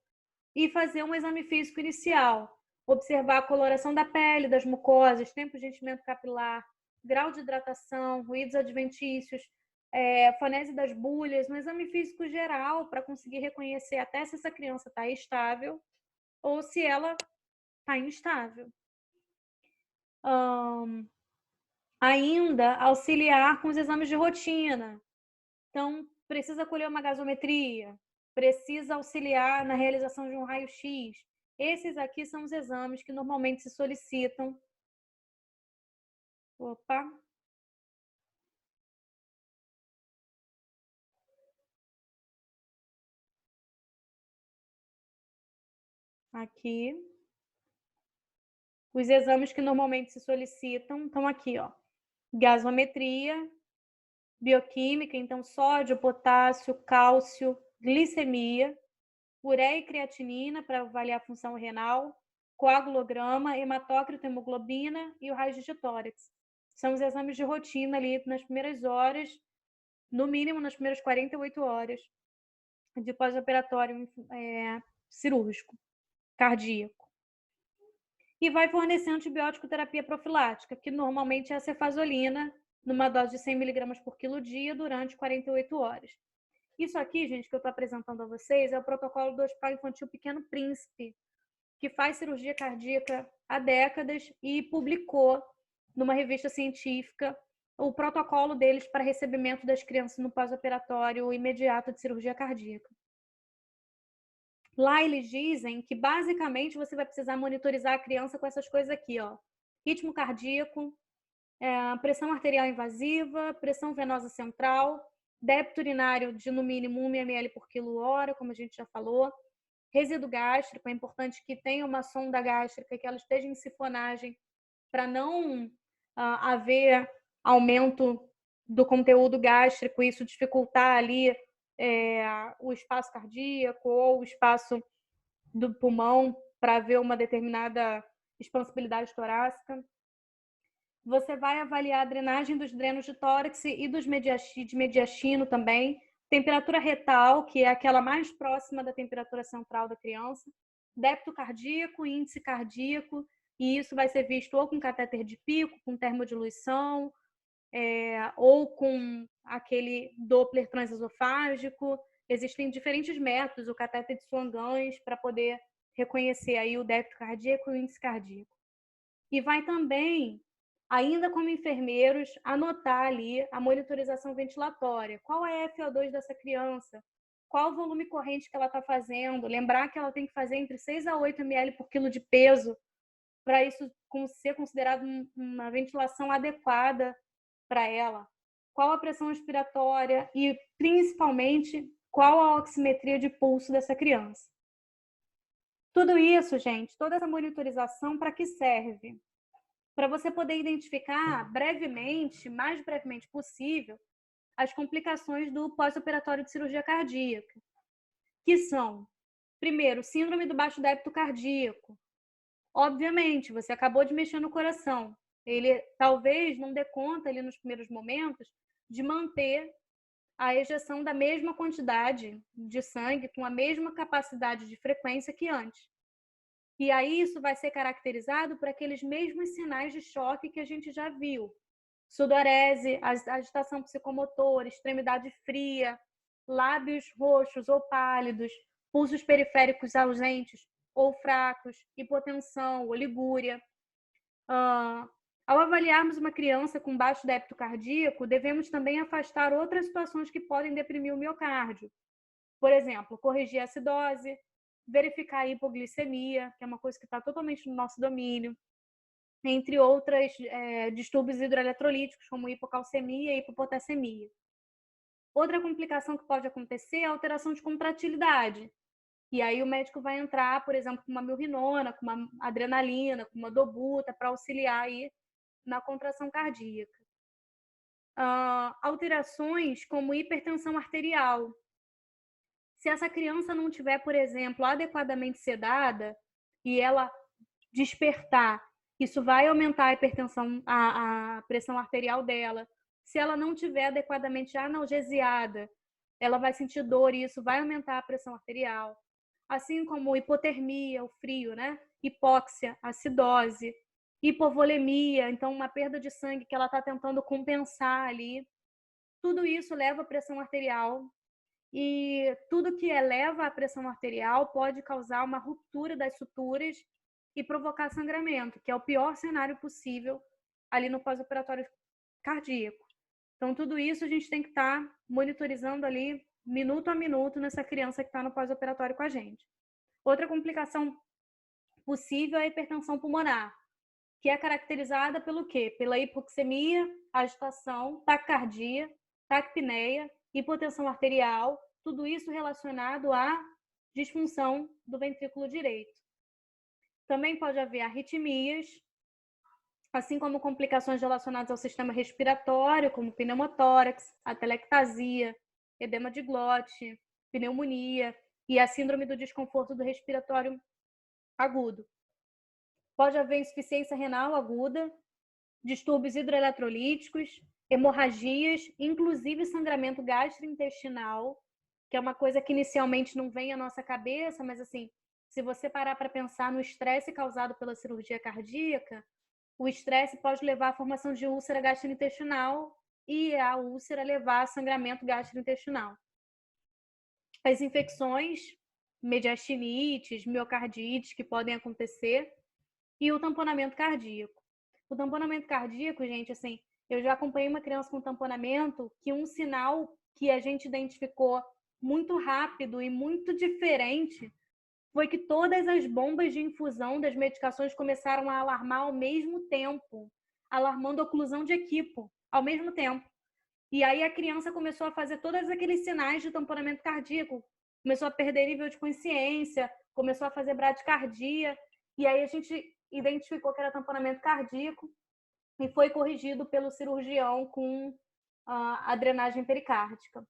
e fazer um exame físico inicial, observar a coloração da pele, das mucosas, tempo de enchimento capilar, grau de hidratação, ruídos adventícios, fonese das bulhas, um exame físico geral para conseguir reconhecer até se essa criança está estável ou se ela está instável. Ainda auxiliar com os exames de rotina. Então, precisa colher uma gasometria, precisa auxiliar na realização de um raio-x. Esses aqui são os exames que normalmente se solicitam. Opa! Aqui. Os exames que normalmente se solicitam estão aqui, ó. Gasometria, bioquímica, então sódio, potássio, cálcio, glicemia, ureia e creatinina para avaliar a função renal, coagulograma, hematócrito, hemoglobina e o raio-x de tórax. São os exames de rotina ali nas primeiras horas, no mínimo nas primeiras 48 horas de pós-operatório cirúrgico, cardíaco. E vai fornecer antibiótico terapia profilática, que normalmente é a cefazolina, numa dose de 100 mg por quilo dia durante 48 horas. Isso aqui, gente, que eu estou apresentando a vocês, é o protocolo do Hospital Infantil Pequeno Príncipe, que faz cirurgia cardíaca há décadas e publicou numa revista científica o protocolo deles para recebimento das crianças no pós-operatório imediato de cirurgia cardíaca. Lá eles dizem que basicamente você vai precisar monitorizar a criança com essas coisas aqui, ó. Ritmo cardíaco, pressão arterial invasiva, pressão venosa central, débito urinário de no mínimo 1 ml por quilo-hora, como a gente já falou. Resíduo gástrico, é importante que tenha uma sonda gástrica, que ela esteja em sifonagem, para não haver aumento do conteúdo gástrico, isso dificultar ali o espaço cardíaco ou o espaço do pulmão para ver uma determinada expansibilidade torácica. Você vai avaliar a drenagem dos drenos de tórax e dos de mediastino também, temperatura retal, que é aquela mais próxima da temperatura central da criança, débito cardíaco, índice cardíaco, e isso vai ser visto ou com catéter de pico, com termodiluição, ou com aquele Doppler transesofágico. Existem diferentes métodos, o catéter de Swan-Ganz, para poder reconhecer aí o débito cardíaco e o índice cardíaco. E vai também, ainda como enfermeiros, anotar ali a monitorização ventilatória. Qual é a FO2 dessa criança? Qual o volume corrente que ela está fazendo? Lembrar que ela tem que fazer entre 6 a 8 ml por quilo de peso para isso ser considerado uma ventilação adequada para ela. Qual a pressão respiratória e, principalmente, qual a oximetria de pulso dessa criança. Tudo isso, gente, toda essa monitorização, para que serve? Para você poder identificar brevemente, mais brevemente possível, as complicações do pós-operatório de cirurgia cardíaca, que são, primeiro, síndrome do baixo débito cardíaco. Obviamente, você acabou de mexer no coração. Ele talvez não dê conta ali nos primeiros momentos de manter a ejeção da mesma quantidade de sangue com a mesma capacidade de frequência que antes. E aí isso vai ser caracterizado por aqueles mesmos sinais de choque que a gente já viu. Sudorese, agitação psicomotora, extremidade fria, lábios roxos ou pálidos, pulsos periféricos ausentes ou fracos, hipotensão, oligúria. Ao avaliarmos uma criança com baixo débito cardíaco, devemos também afastar outras situações que podem deprimir o miocárdio. Por exemplo, corrigir a acidose, verificar a hipoglicemia, que é uma coisa que está totalmente no nosso domínio, entre outros distúrbios hidroeletrolíticos, como hipocalcemia e hipopotassemia. Outra complicação que pode acontecer é a alteração de contratilidade. E aí o médico vai entrar, por exemplo, com uma milrinona, com uma adrenalina, com uma dobuta, para auxiliar aí na contração cardíaca. Alterações como hipertensão arterial. Se essa criança não tiver, por exemplo, adequadamente sedada e ela despertar, isso vai aumentar a hipertensão, a pressão arterial dela. Se ela não tiver adequadamente analgesiada, ela vai sentir dor e isso vai aumentar a pressão arterial. Assim como hipotermia, o frio, né? Hipóxia, acidose, hipovolemia, então uma perda de sangue que ela está tentando compensar ali. Tudo isso leva a pressão arterial e tudo que eleva a pressão arterial pode causar uma ruptura das suturas e provocar sangramento, que é o pior cenário possível ali no pós-operatório cardíaco. Então, tudo isso a gente tem que estar monitorizando ali minuto a minuto nessa criança que está no pós-operatório com a gente. Outra complicação possível é a hipertensão pulmonar, que é caracterizada pelo quê? Pela hipoxemia, agitação, taquicardia, taquipneia, hipotensão arterial, tudo isso relacionado à disfunção do ventrículo direito. Também pode haver arritmias, assim como complicações relacionadas ao sistema respiratório, como pneumotórax, atelectasia, edema de glote, pneumonia e a síndrome do desconforto do respiratório agudo. Pode haver insuficiência renal aguda, distúrbios hidroeletrolíticos, hemorragias, inclusive sangramento gastrointestinal, que é uma coisa que inicialmente não vem à nossa cabeça, mas assim, se você parar para pensar no estresse causado pela cirurgia cardíaca, o estresse pode levar à formação de úlcera gastrointestinal e a úlcera levar a sangramento gastrointestinal. As infecções, mediastinites, miocardites que podem acontecer e o tamponamento cardíaco. O tamponamento cardíaco, gente, assim, eu já acompanhei uma criança com tamponamento que um sinal que a gente identificou muito rápido e muito diferente foi que todas as bombas de infusão das medicações começaram a alarmar ao mesmo tempo, alarmando a oclusão de equipo ao mesmo tempo. E aí a criança começou a fazer todos aqueles sinais de tamponamento cardíaco, começou a perder nível de consciência, começou a fazer bradicardia, e aí a gente identificou que era tamponamento cardíaco e foi corrigido pelo cirurgião com a drenagem pericárdica.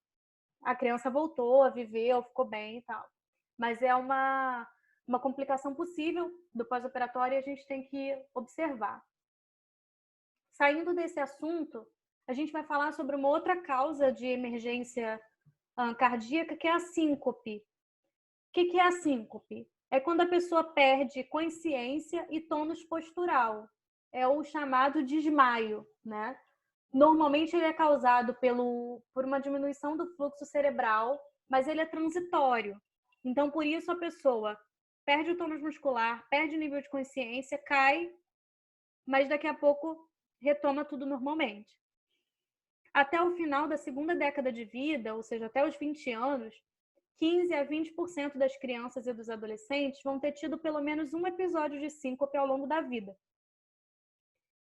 A criança voltou a viver, ficou bem e tal. Mas é uma complicação possível do pós-operatório e a gente tem que observar. Saindo desse assunto, a gente vai falar sobre uma outra causa de emergência cardíaca, que é a síncope. O que é a síncope? É quando a pessoa perde consciência e tônus postural. É o chamado desmaio, né? Normalmente ele é causado por uma diminuição do fluxo cerebral, mas ele é transitório. Então, por isso a pessoa perde o tônus muscular, perde o nível de consciência, cai, mas daqui a pouco retoma tudo normalmente. Até o final da segunda década de vida, ou seja, até os 20 anos, 15 a 20% das crianças e dos adolescentes vão ter tido pelo menos um episódio de síncope ao longo da vida.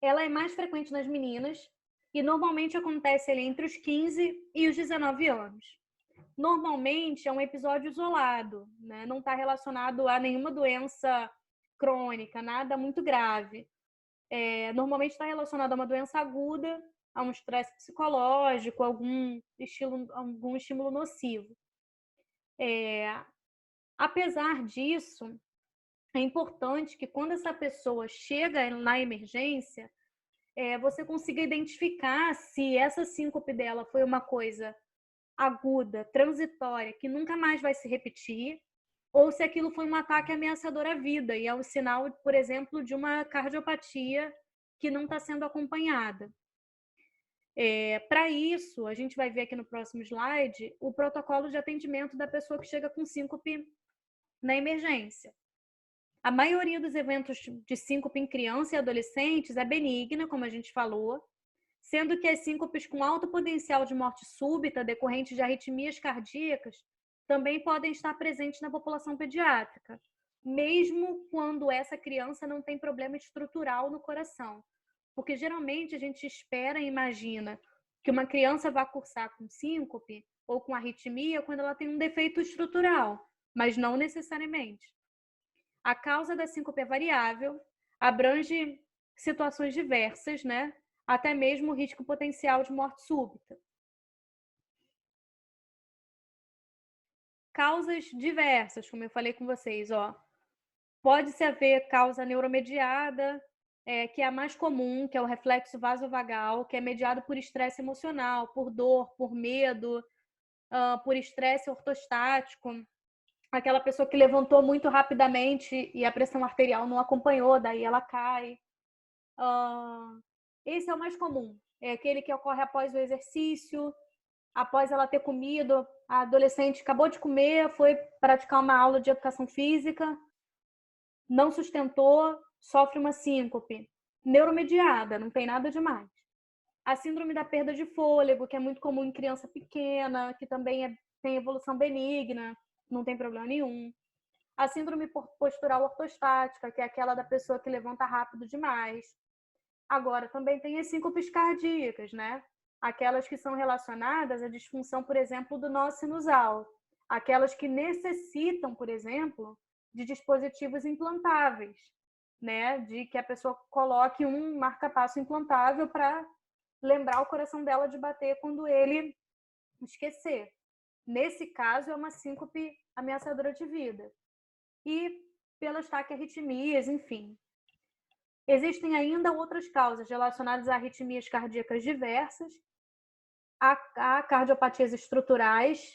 Ela é mais frequente nas meninas e normalmente acontece ali entre os 15 e os 19 anos. Normalmente é um episódio isolado, né? Não está relacionado a nenhuma doença crônica, nada muito grave. Normalmente está relacionado a uma doença aguda, a um estresse psicológico, algum estímulo nocivo. Apesar disso, é importante que quando essa pessoa chega na emergência, você consiga identificar se essa síncope dela foi uma coisa aguda, transitória, que nunca mais vai se repetir, ou se aquilo foi um ataque ameaçador à vida e é um sinal, por exemplo, de uma cardiopatia que não está sendo acompanhada. Para isso, a gente vai ver aqui no próximo slide o protocolo de atendimento da pessoa que chega com síncope na emergência. A maioria dos eventos de síncope em criança e adolescentes é benigna, como a gente falou, sendo que as síncopes com alto potencial de morte súbita decorrentes de arritmias cardíacas também podem estar presentes na população pediátrica, mesmo quando essa criança não tem problema estrutural no coração. Porque geralmente a gente espera e imagina que uma criança vai cursar com síncope ou com arritmia quando ela tem um defeito estrutural, mas não necessariamente. A causa da síncope é variável, abrange situações diversas, né? Até mesmo o risco potencial de morte súbita. Causas diversas, como eu falei com vocês, Pode-se haver causa neuromediada, que é a mais comum, que é o reflexo vasovagal, que é mediado por estresse emocional, por dor, por medo, por estresse ortostático. Aquela pessoa que levantou muito rapidamente e a pressão arterial não acompanhou, daí ela cai. Esse é o mais comum. É aquele que ocorre após o exercício, após ela ter comido. A adolescente acabou de comer, foi praticar uma aula de educação física, não sustentou, sofre uma síncope. Neuromediada, não tem nada demais. A síndrome da perda de fôlego, que é muito comum em criança pequena, que também tem evolução benigna, não tem problema nenhum. A síndrome postural ortostática, que é aquela da pessoa que levanta rápido demais. Agora, também tem as síncopes cardíacas, né? Aquelas que são relacionadas à disfunção, por exemplo, do nó sinusal. Aquelas que necessitam, por exemplo, de dispositivos implantáveis, né? De que a pessoa coloque um marca-passo implantável para lembrar o coração dela de bater quando ele esquecer. Nesse caso, é uma síncope ameaçadora de vida. E pelas taquiarritmias, enfim. Existem ainda outras causas relacionadas a arritmias cardíacas diversas, a cardiopatias estruturais,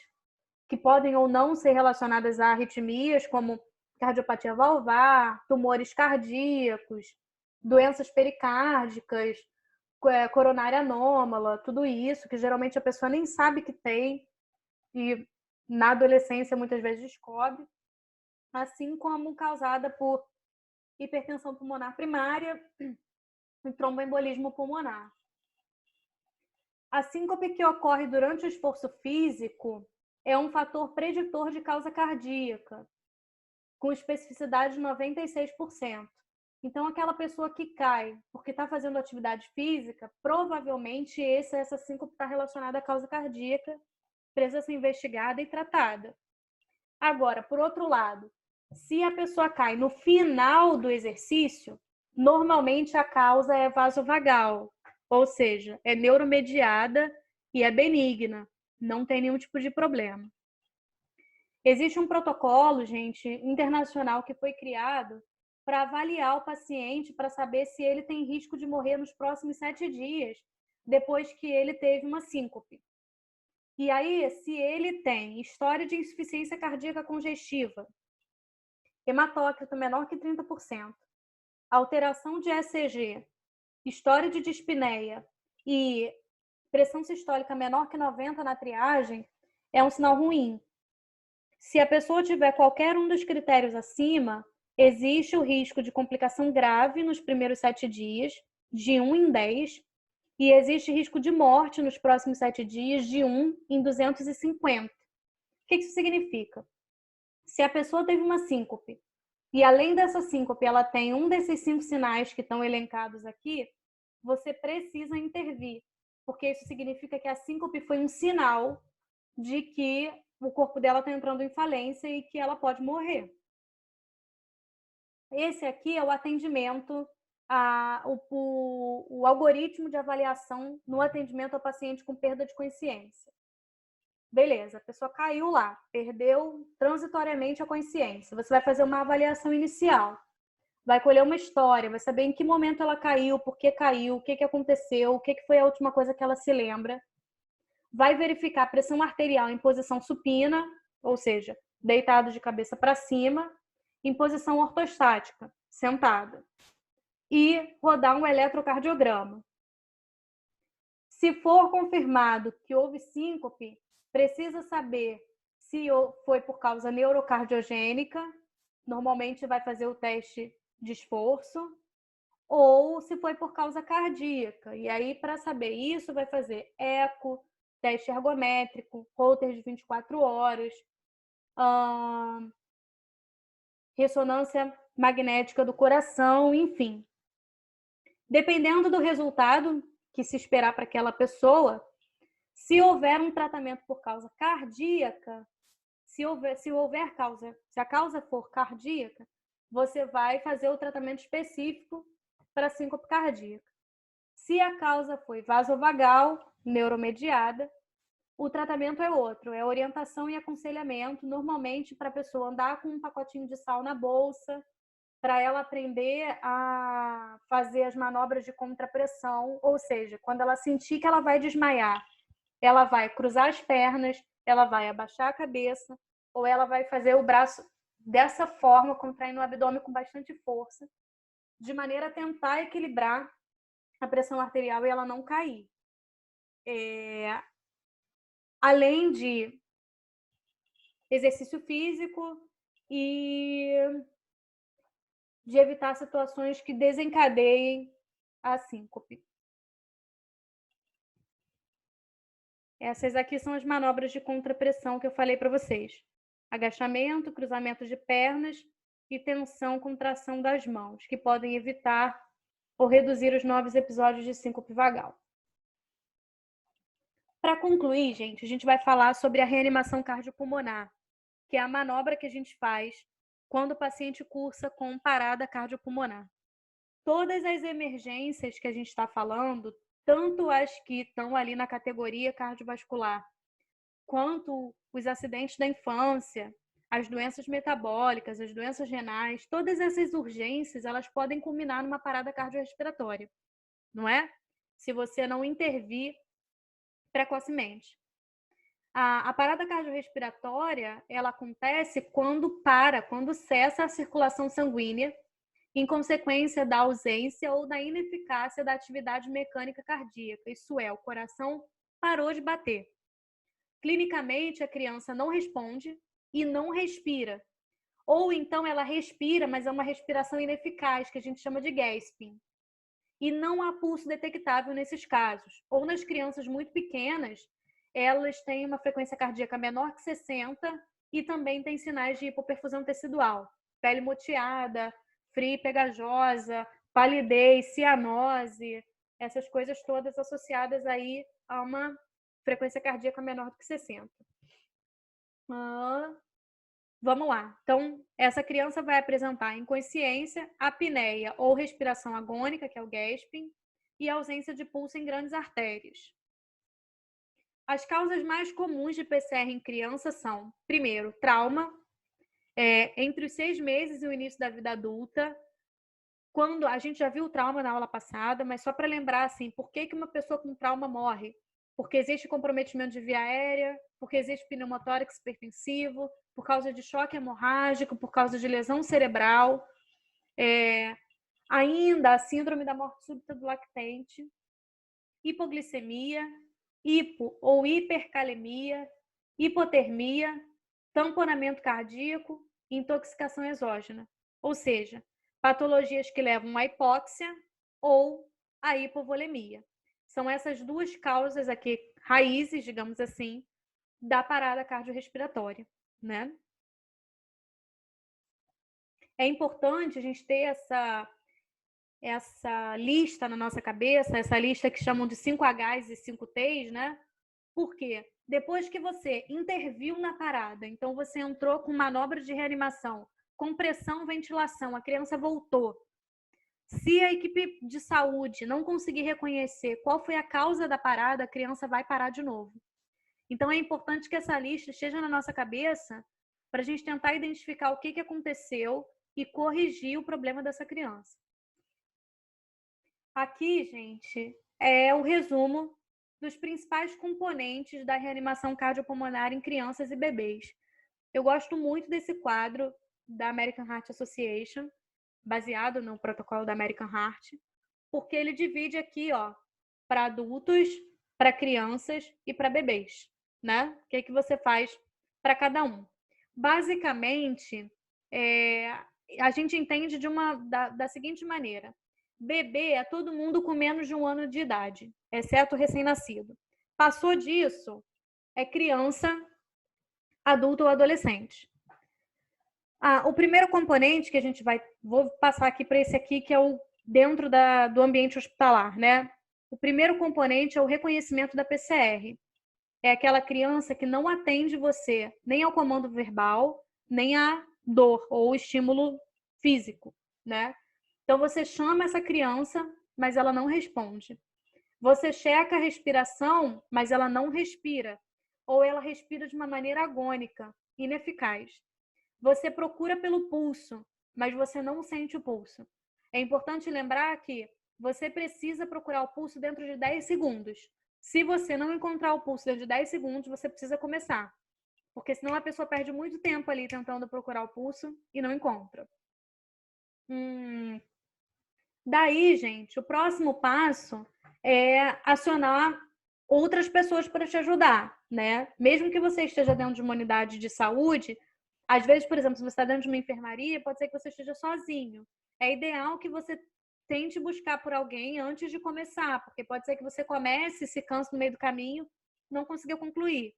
que podem ou não ser relacionadas a arritmias, como cardiopatia valvar, tumores cardíacos, doenças pericárdicas, coronária anômala, tudo isso, que geralmente a pessoa nem sabe que tem e na adolescência muitas vezes descobre, assim como causada por hipertensão pulmonar primária e tromboembolismo pulmonar. A síncope que ocorre durante o esforço físico é um fator preditor de causa cardíaca. com especificidade de 96%. Então, aquela pessoa que cai porque está fazendo atividade física, provavelmente essa síncope está relacionada à causa cardíaca, precisa ser investigada e tratada. Agora, por outro lado, se a pessoa cai no final do exercício, normalmente a causa é vasovagal, ou seja, é neuromediada e é benigna, não tem nenhum tipo de problema. Existe um protocolo, gente, internacional que foi criado para avaliar o paciente, para saber se ele tem risco de morrer nos próximos 7 dias, depois que ele teve uma síncope. E aí, se ele tem história de insuficiência cardíaca congestiva, hematócrito menor que 30%, alteração de ECG, história de dispneia e pressão sistólica menor que 90 na triagem, é um sinal ruim. Se a pessoa tiver qualquer um dos critérios acima, existe o risco de complicação grave nos primeiros 7 dias, de 1 em 10, e existe risco de morte nos próximos 7 dias, de 1 em 250. O que isso significa? Se a pessoa teve uma síncope, e além dessa síncope ela tem um desses 5 sinais que estão elencados aqui, você precisa intervir, porque isso significa que a síncope foi um sinal de que o corpo dela está entrando em falência e que ela pode morrer. Esse aqui é o atendimento, o algoritmo de avaliação no atendimento ao paciente com perda de consciência. Beleza, a pessoa caiu lá, perdeu transitoriamente a consciência. Você vai fazer uma avaliação inicial, vai colher uma história, vai saber em que momento ela caiu, por que caiu, o que aconteceu, o que foi a última coisa que ela se lembra. Vai verificar a pressão arterial em posição supina, ou seja, deitado de cabeça para cima, em posição ortostática, sentada, e rodar um eletrocardiograma. Se for confirmado que houve síncope, precisa saber se foi por causa neurocardiogênica, normalmente vai fazer o teste de esforço, ou se foi por causa cardíaca. E aí, para saber isso, vai fazer eco, teste ergométrico, Holter de 24 horas, ressonância magnética do coração, enfim. Dependendo do resultado que se esperar para aquela pessoa, se houver um tratamento por causa cardíaca, se a causa for cardíaca, você vai fazer o tratamento específico para síncope cardíaca. Se a causa foi vasovagal, neuromediada, o tratamento é outro, é orientação e aconselhamento, normalmente para a pessoa andar com um pacotinho de sal na bolsa, para ela aprender a fazer as manobras de contrapressão, ou seja, quando ela sentir que ela vai desmaiar, ela vai cruzar as pernas, ela vai abaixar a cabeça, ou ela vai fazer o braço dessa forma, contraindo o abdômen com bastante força, de maneira a tentar equilibrar a pressão arterial e ela não cair. Além de exercício físico e de evitar situações que desencadeiem a síncope. Essas aqui são as manobras de contrapressão que eu falei para vocês. Agachamento, cruzamento de pernas e tensão, contração das mãos, que podem evitar ou reduzir os novos episódios de síncope vagal. Para concluir, gente, a gente vai falar sobre a reanimação cardiopulmonar, que é a manobra que a gente faz quando o paciente cursa com parada cardiopulmonar. Todas as emergências que a gente está falando, tanto as que estão ali na categoria cardiovascular, quanto os acidentes da infância, as doenças metabólicas, as doenças renais, todas essas urgências, elas podem culminar numa parada cardiorrespiratória, não é? Se você não intervir precocemente. A parada cardiorrespiratória, ela acontece quando cessa a circulação sanguínea, em consequência da ausência ou da ineficácia da atividade mecânica cardíaca, isso é, o coração parou de bater. Clinicamente, a criança não responde e não respira. Ou então ela respira, mas é uma respiração ineficaz, que a gente chama de gasping. E não há pulso detectável nesses casos. Ou nas crianças muito pequenas, elas têm uma frequência cardíaca menor que 60 e também têm sinais de hipoperfusão tecidual. pele moteada, fria e pegajosa, palidez, cianose, essas coisas todas associadas aí a uma frequência cardíaca menor do que 60. Vamos lá. Então, essa criança vai apresentar inconsciência, apneia ou respiração agônica, que é o gasping, e ausência de pulso em grandes artérias. As causas mais comuns de PCR em criança são, primeiro, trauma, entre os 6 meses e o início da vida adulta. Quando a gente já viu o trauma na aula passada, mas só para lembrar, assim, por que uma pessoa com trauma morre? Porque existe comprometimento de via aérea, porque existe pneumotórax hipertensivo, por causa de choque hemorrágico, por causa de lesão cerebral, ainda a síndrome da morte súbita do lactente, hipoglicemia, hipo ou hipercalemia, hipotermia, tamponamento cardíaco e intoxicação exógena. Ou seja, patologias que levam à hipóxia ou à hipovolemia. São essas duas causas aqui, raízes, digamos assim, da parada cardiorrespiratória, né? É importante a gente ter essa lista na nossa cabeça, essa lista que chamam de 5Hs e 5Ts, né? Por quê? Depois que você interviu na parada, então você entrou com manobra de reanimação, compressão, ventilação, a criança voltou. Se a equipe de saúde não conseguir reconhecer qual foi a causa da parada, a criança vai parar de novo. Então é importante que essa lista esteja na nossa cabeça para a gente tentar identificar o que aconteceu e corrigir o problema dessa criança. Aqui, gente, é o resumo dos principais componentes da reanimação cardiopulmonar em crianças e bebês. Eu gosto muito desse quadro da American Heart Association, baseado no protocolo da American Heart, porque ele divide aqui, ó, para adultos, para crianças e para bebês, né? O que você faz para cada um? Basicamente, a gente entende da seguinte maneira: bebê é todo mundo com menos de 1 ano de idade, exceto o recém-nascido. Passou disso, é criança, adulto ou adolescente. O primeiro componente que a gente vou passar aqui para esse aqui, que é o dentro do ambiente hospitalar, né? O primeiro componente é o reconhecimento da PCR. É aquela criança que não atende você nem ao comando verbal, nem à dor ou estímulo físico, né? Então, você chama essa criança, mas ela não responde. Você checa a respiração, mas ela não respira. Ou ela respira de uma maneira agônica, ineficaz. Você procura pelo pulso, mas você não sente o pulso. É importante lembrar que você precisa procurar o pulso dentro de 10 segundos. Se você não encontrar o pulso dentro de 10 segundos, você precisa começar. Porque senão a pessoa perde muito tempo ali tentando procurar o pulso e não encontra. Daí, gente, o próximo passo é acionar outras pessoas para te ajudar, né? Mesmo que você esteja dentro de uma unidade de saúde, às vezes, por exemplo, se você está dentro de uma enfermaria, pode ser que você esteja sozinho. É ideal que você tente buscar por alguém antes de começar, porque pode ser que você comece, se canse no meio do caminho, não conseguiu concluir.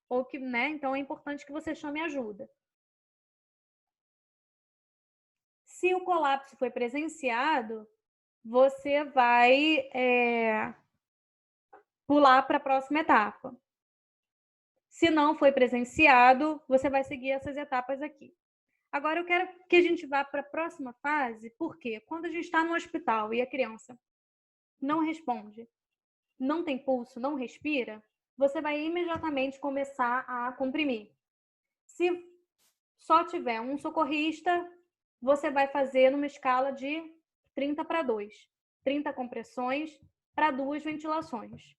Ou que, né? Então é importante que você chame ajuda. Se o colapso foi presenciado, você vai pular para a próxima etapa. Se não foi presenciado, você vai seguir essas etapas aqui. Agora, eu quero que a gente vá para a próxima fase, porque quando a gente está no hospital e a criança não responde, não tem pulso, não respira, você vai imediatamente começar a comprimir. Se só tiver um socorrista, você vai fazer numa escala de 30:2. 30 compressões para 2 ventilações.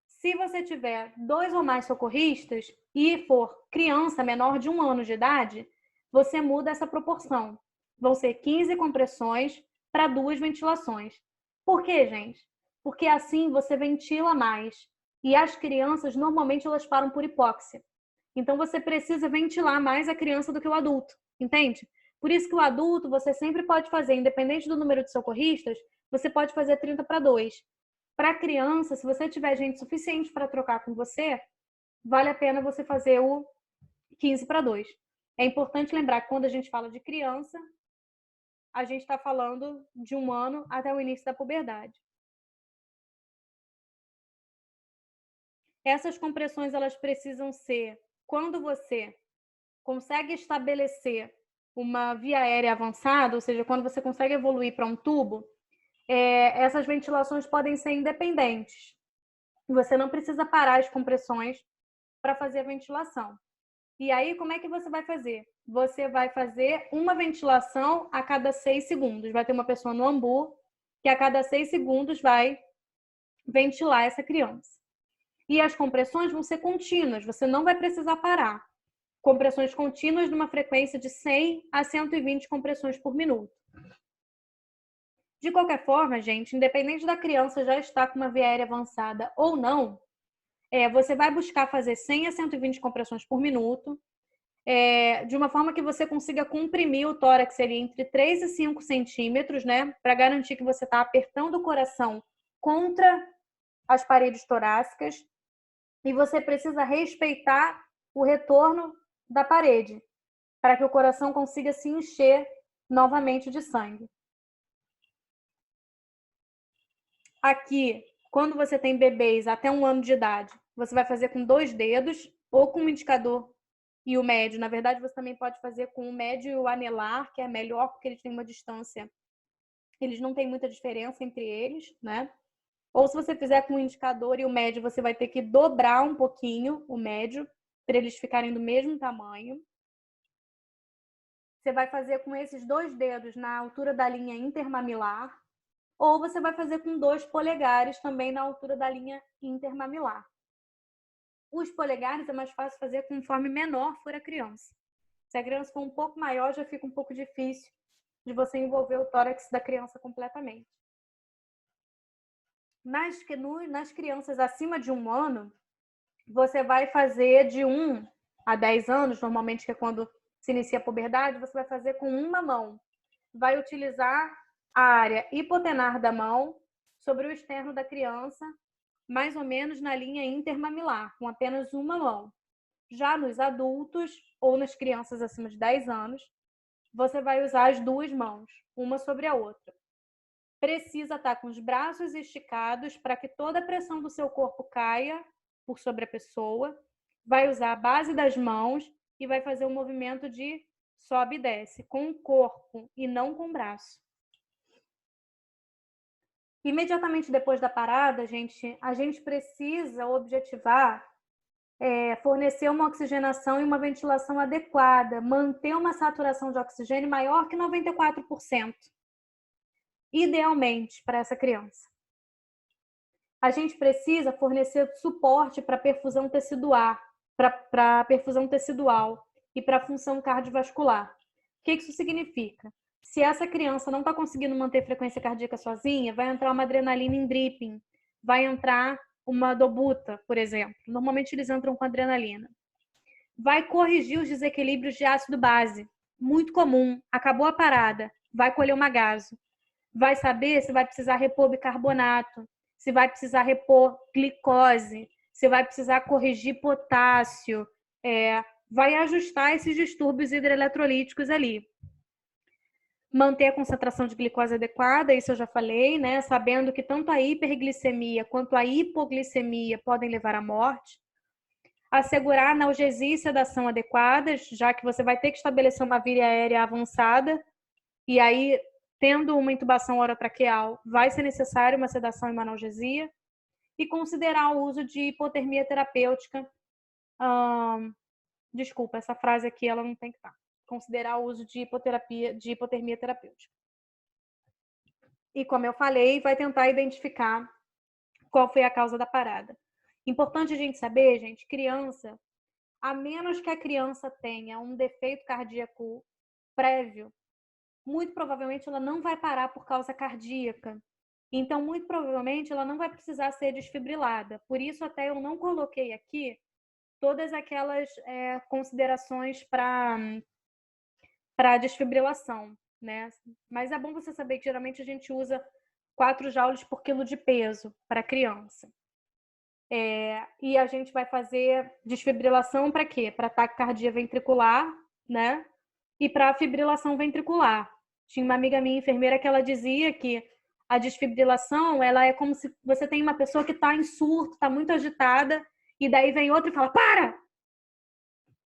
Se você tiver 2 ou mais socorristas e for criança menor de 1 ano de idade, você muda essa proporção. Vão ser 15 compressões para 2 ventilações. Por quê, gente? Porque assim você ventila mais. E as crianças, normalmente, elas param por hipóxia. Então, você precisa ventilar mais a criança do que o adulto, entende? Por isso que o adulto, você sempre pode fazer, independente do número de socorristas, você pode fazer 30:2. Para criança, se você tiver gente suficiente para trocar com você, vale a pena você fazer o 15:2. É importante lembrar que quando a gente fala de criança, a gente está falando de 1 ano até o início da puberdade. Essas compressões, elas precisam ser, quando você consegue estabelecer uma via aérea avançada, ou seja, quando você consegue evoluir para um tubo, essas ventilações podem ser independentes. Você não precisa parar as compressões para fazer a ventilação. E aí, como é que você vai fazer? Você vai fazer uma ventilação a cada 6 segundos. Vai ter uma pessoa no ambu que a cada 6 segundos vai ventilar essa criança. E as compressões vão ser contínuas, você não vai precisar parar. Compressões contínuas numa frequência de 100 a 120 compressões por minuto. De qualquer forma, gente, independente da criança já estar com uma via aérea avançada ou não, você vai buscar fazer 100 a 120 compressões por minuto, de uma forma que você consiga comprimir o tórax ali entre 3 e 5 centímetros, né? Para garantir que você está apertando o coração contra as paredes torácicas. E você precisa respeitar o retorno da parede, para que o coração consiga se encher novamente de sangue. Aqui, quando você tem bebês até 1 ano de idade, você vai fazer com 2 dedos ou com o indicador e o médio. Na verdade, você também pode fazer com o médio e o anelar, que é melhor porque eles têm uma distância, eles não têm muita diferença entre eles, né? Ou se você fizer com o indicador e o médio, você vai ter que dobrar um pouquinho o médio para eles ficarem do mesmo tamanho. Você vai fazer com esses 2 dedos na altura da linha intermamilar, ou você vai fazer com 2 polegares também na altura da linha intermamilar. Os polegares é mais fácil fazer conforme menor for a criança. Se a criança for um pouco maior, já fica um pouco difícil de você envolver o tórax da criança completamente. Nas crianças acima de 1 ano, você vai fazer de 1 a 10 anos, normalmente que é quando se inicia a puberdade, você vai fazer com uma mão. Vai utilizar a área hipotenar da mão sobre o externo da criança, mais ou menos na linha intermamilar, com apenas uma mão. Já nos adultos ou nas crianças acima de 10 anos, você vai usar as 2 mãos, uma sobre a outra. Precisa estar com os braços esticados para que toda a pressão do seu corpo caia por sobre a pessoa. Vai usar a base das mãos e vai fazer um movimento de sobe e desce, com o corpo e não com o braço. Imediatamente depois da parada, a gente precisa objetivar fornecer uma oxigenação e uma ventilação adequada, manter uma saturação de oxigênio maior que 94%, idealmente para essa criança. A gente precisa fornecer suporte para perfusão tecidual, e para a função cardiovascular. O que isso significa? Se essa criança não está conseguindo manter frequência cardíaca sozinha, vai entrar uma adrenalina em dripping, vai entrar uma dobuta, por exemplo. Normalmente eles entram com adrenalina. Vai corrigir os desequilíbrios de ácido base. Muito comum. Acabou a parada. Vai colher uma gaso. Vai saber se vai precisar repor bicarbonato, se vai precisar repor glicose, se vai precisar corrigir potássio. Vai ajustar esses distúrbios hidroeletrolíticos ali. Manter a concentração de glicose adequada, isso eu já falei, né? Sabendo que tanto a hiperglicemia quanto a hipoglicemia podem levar à morte. Assegurar analgesia e sedação adequadas, já que você vai ter que estabelecer uma via aérea avançada, e aí, tendo uma intubação orotraqueal, vai ser necessário uma sedação e uma analgesia. E considerar o uso de hipotermia terapêutica. Desculpa, essa frase aqui ela não tem que estar. Considerar o uso de hipotermia terapêutica. E como eu falei, vai tentar identificar qual foi a causa da parada. Importante a gente saber, gente, criança, a menos que a criança tenha um defeito cardíaco prévio, muito provavelmente ela não vai parar por causa cardíaca. Então, muito provavelmente, ela não vai precisar ser desfibrilada. Por isso, até eu não coloquei aqui todas aquelas considerações para desfibrilação, né? Mas é bom você saber que geralmente a gente usa 4 joules por quilo de peso para criança. E a gente vai fazer desfibrilação para quê? Para taquicardia ventricular né? E para a fibrilação ventricular. Tinha uma amiga minha enfermeira que ela dizia que a desfibrilação, ela é como se você tem uma pessoa que está em surto, está muito agitada, e daí vem outra e fala, para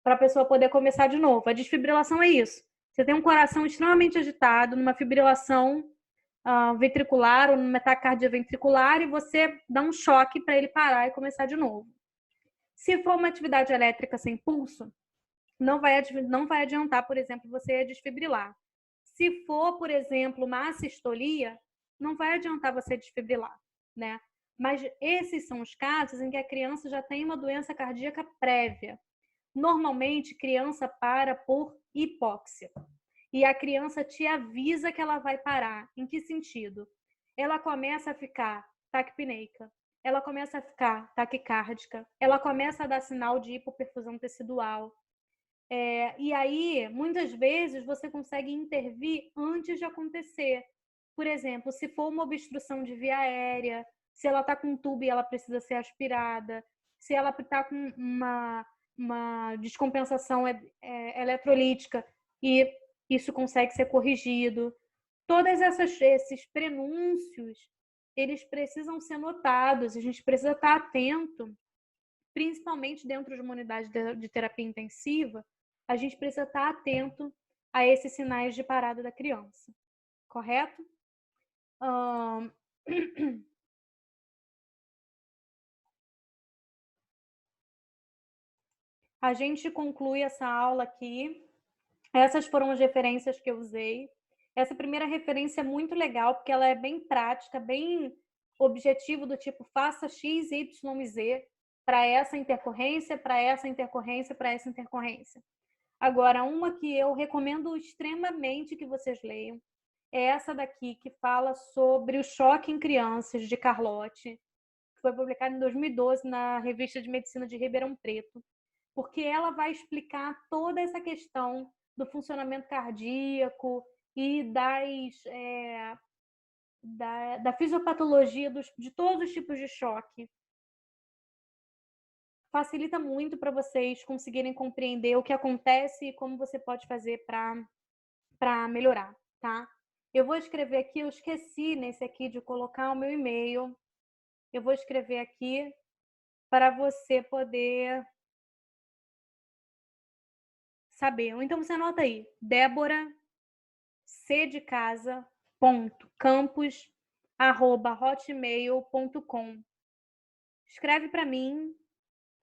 a pessoa poder começar de novo. A desfibrilação é isso. Você tem um coração extremamente agitado, numa fibrilação ventricular ou numa taquicardia ventricular, e você dá um choque para ele parar e começar de novo. Se for uma atividade elétrica sem pulso, não vai adiantar, por exemplo, você desfibrilar. Se for, por exemplo, uma assistolia, não vai adiantar você desfibrilar, né? Mas esses são os casos em que a criança já tem uma doença cardíaca prévia. Normalmente, criança para por hipóxia. E a criança te avisa que ela vai parar. Em que sentido? Ela começa a ficar taquipneica, ela começa a ficar taquicárdica, ela começa a dar sinal de hipoperfusão tecidual. E aí, muitas vezes, você consegue intervir antes de acontecer. Por exemplo, se for uma obstrução de via aérea, se ela está com um tubo e ela precisa ser aspirada, se ela está com uma descompensação eletrolítica e isso consegue ser corrigido. Todos esses prenúncios, eles precisam ser notados, a gente precisa estar atento, principalmente dentro de uma unidade de terapia intensiva, a gente precisa estar atento a esses sinais de parada da criança, correto? A gente conclui essa aula aqui. Essas foram as referências que eu usei. Essa primeira referência é muito legal, porque ela é bem prática, bem objetivo, do tipo, faça X, Y e Z para essa intercorrência, para essa intercorrência, para essa intercorrência. Agora, uma que eu recomendo extremamente que vocês leiam é essa daqui, que fala sobre o choque em crianças, de Carlotti, que foi publicada em 2012 na Revista de Medicina de Ribeirão Preto, porque ela vai explicar toda essa questão do funcionamento cardíaco e da fisiopatologia de todos os tipos de choque. Facilita muito para vocês conseguirem compreender o que acontece e como você pode fazer para melhorar, tá? Eu vou escrever aqui, eu esqueci nesse aqui de colocar o meu e-mail. Eu vou escrever aqui para você poder saber. Ou então você anota aí, Débora C de casa, campus@hotmail.com. Escreve para mim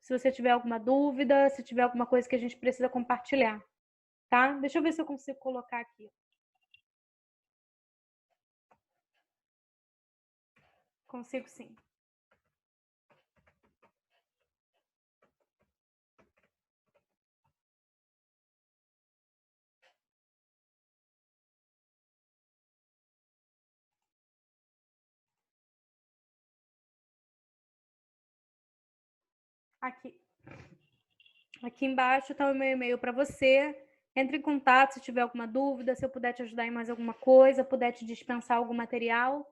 se você tiver alguma dúvida, se tiver alguma coisa que a gente precisa compartilhar, tá? Deixa eu ver se eu consigo colocar aqui. Consigo sim. Aqui embaixo está o meu e-mail para você. Entre em contato se tiver alguma dúvida, se eu puder te ajudar em mais alguma coisa, puder te dispensar algum material.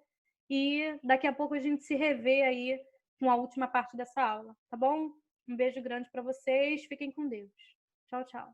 E daqui a pouco a gente se revê aí com a última parte dessa aula, tá bom? Um beijo grande para vocês. Fiquem com Deus. Tchau, tchau.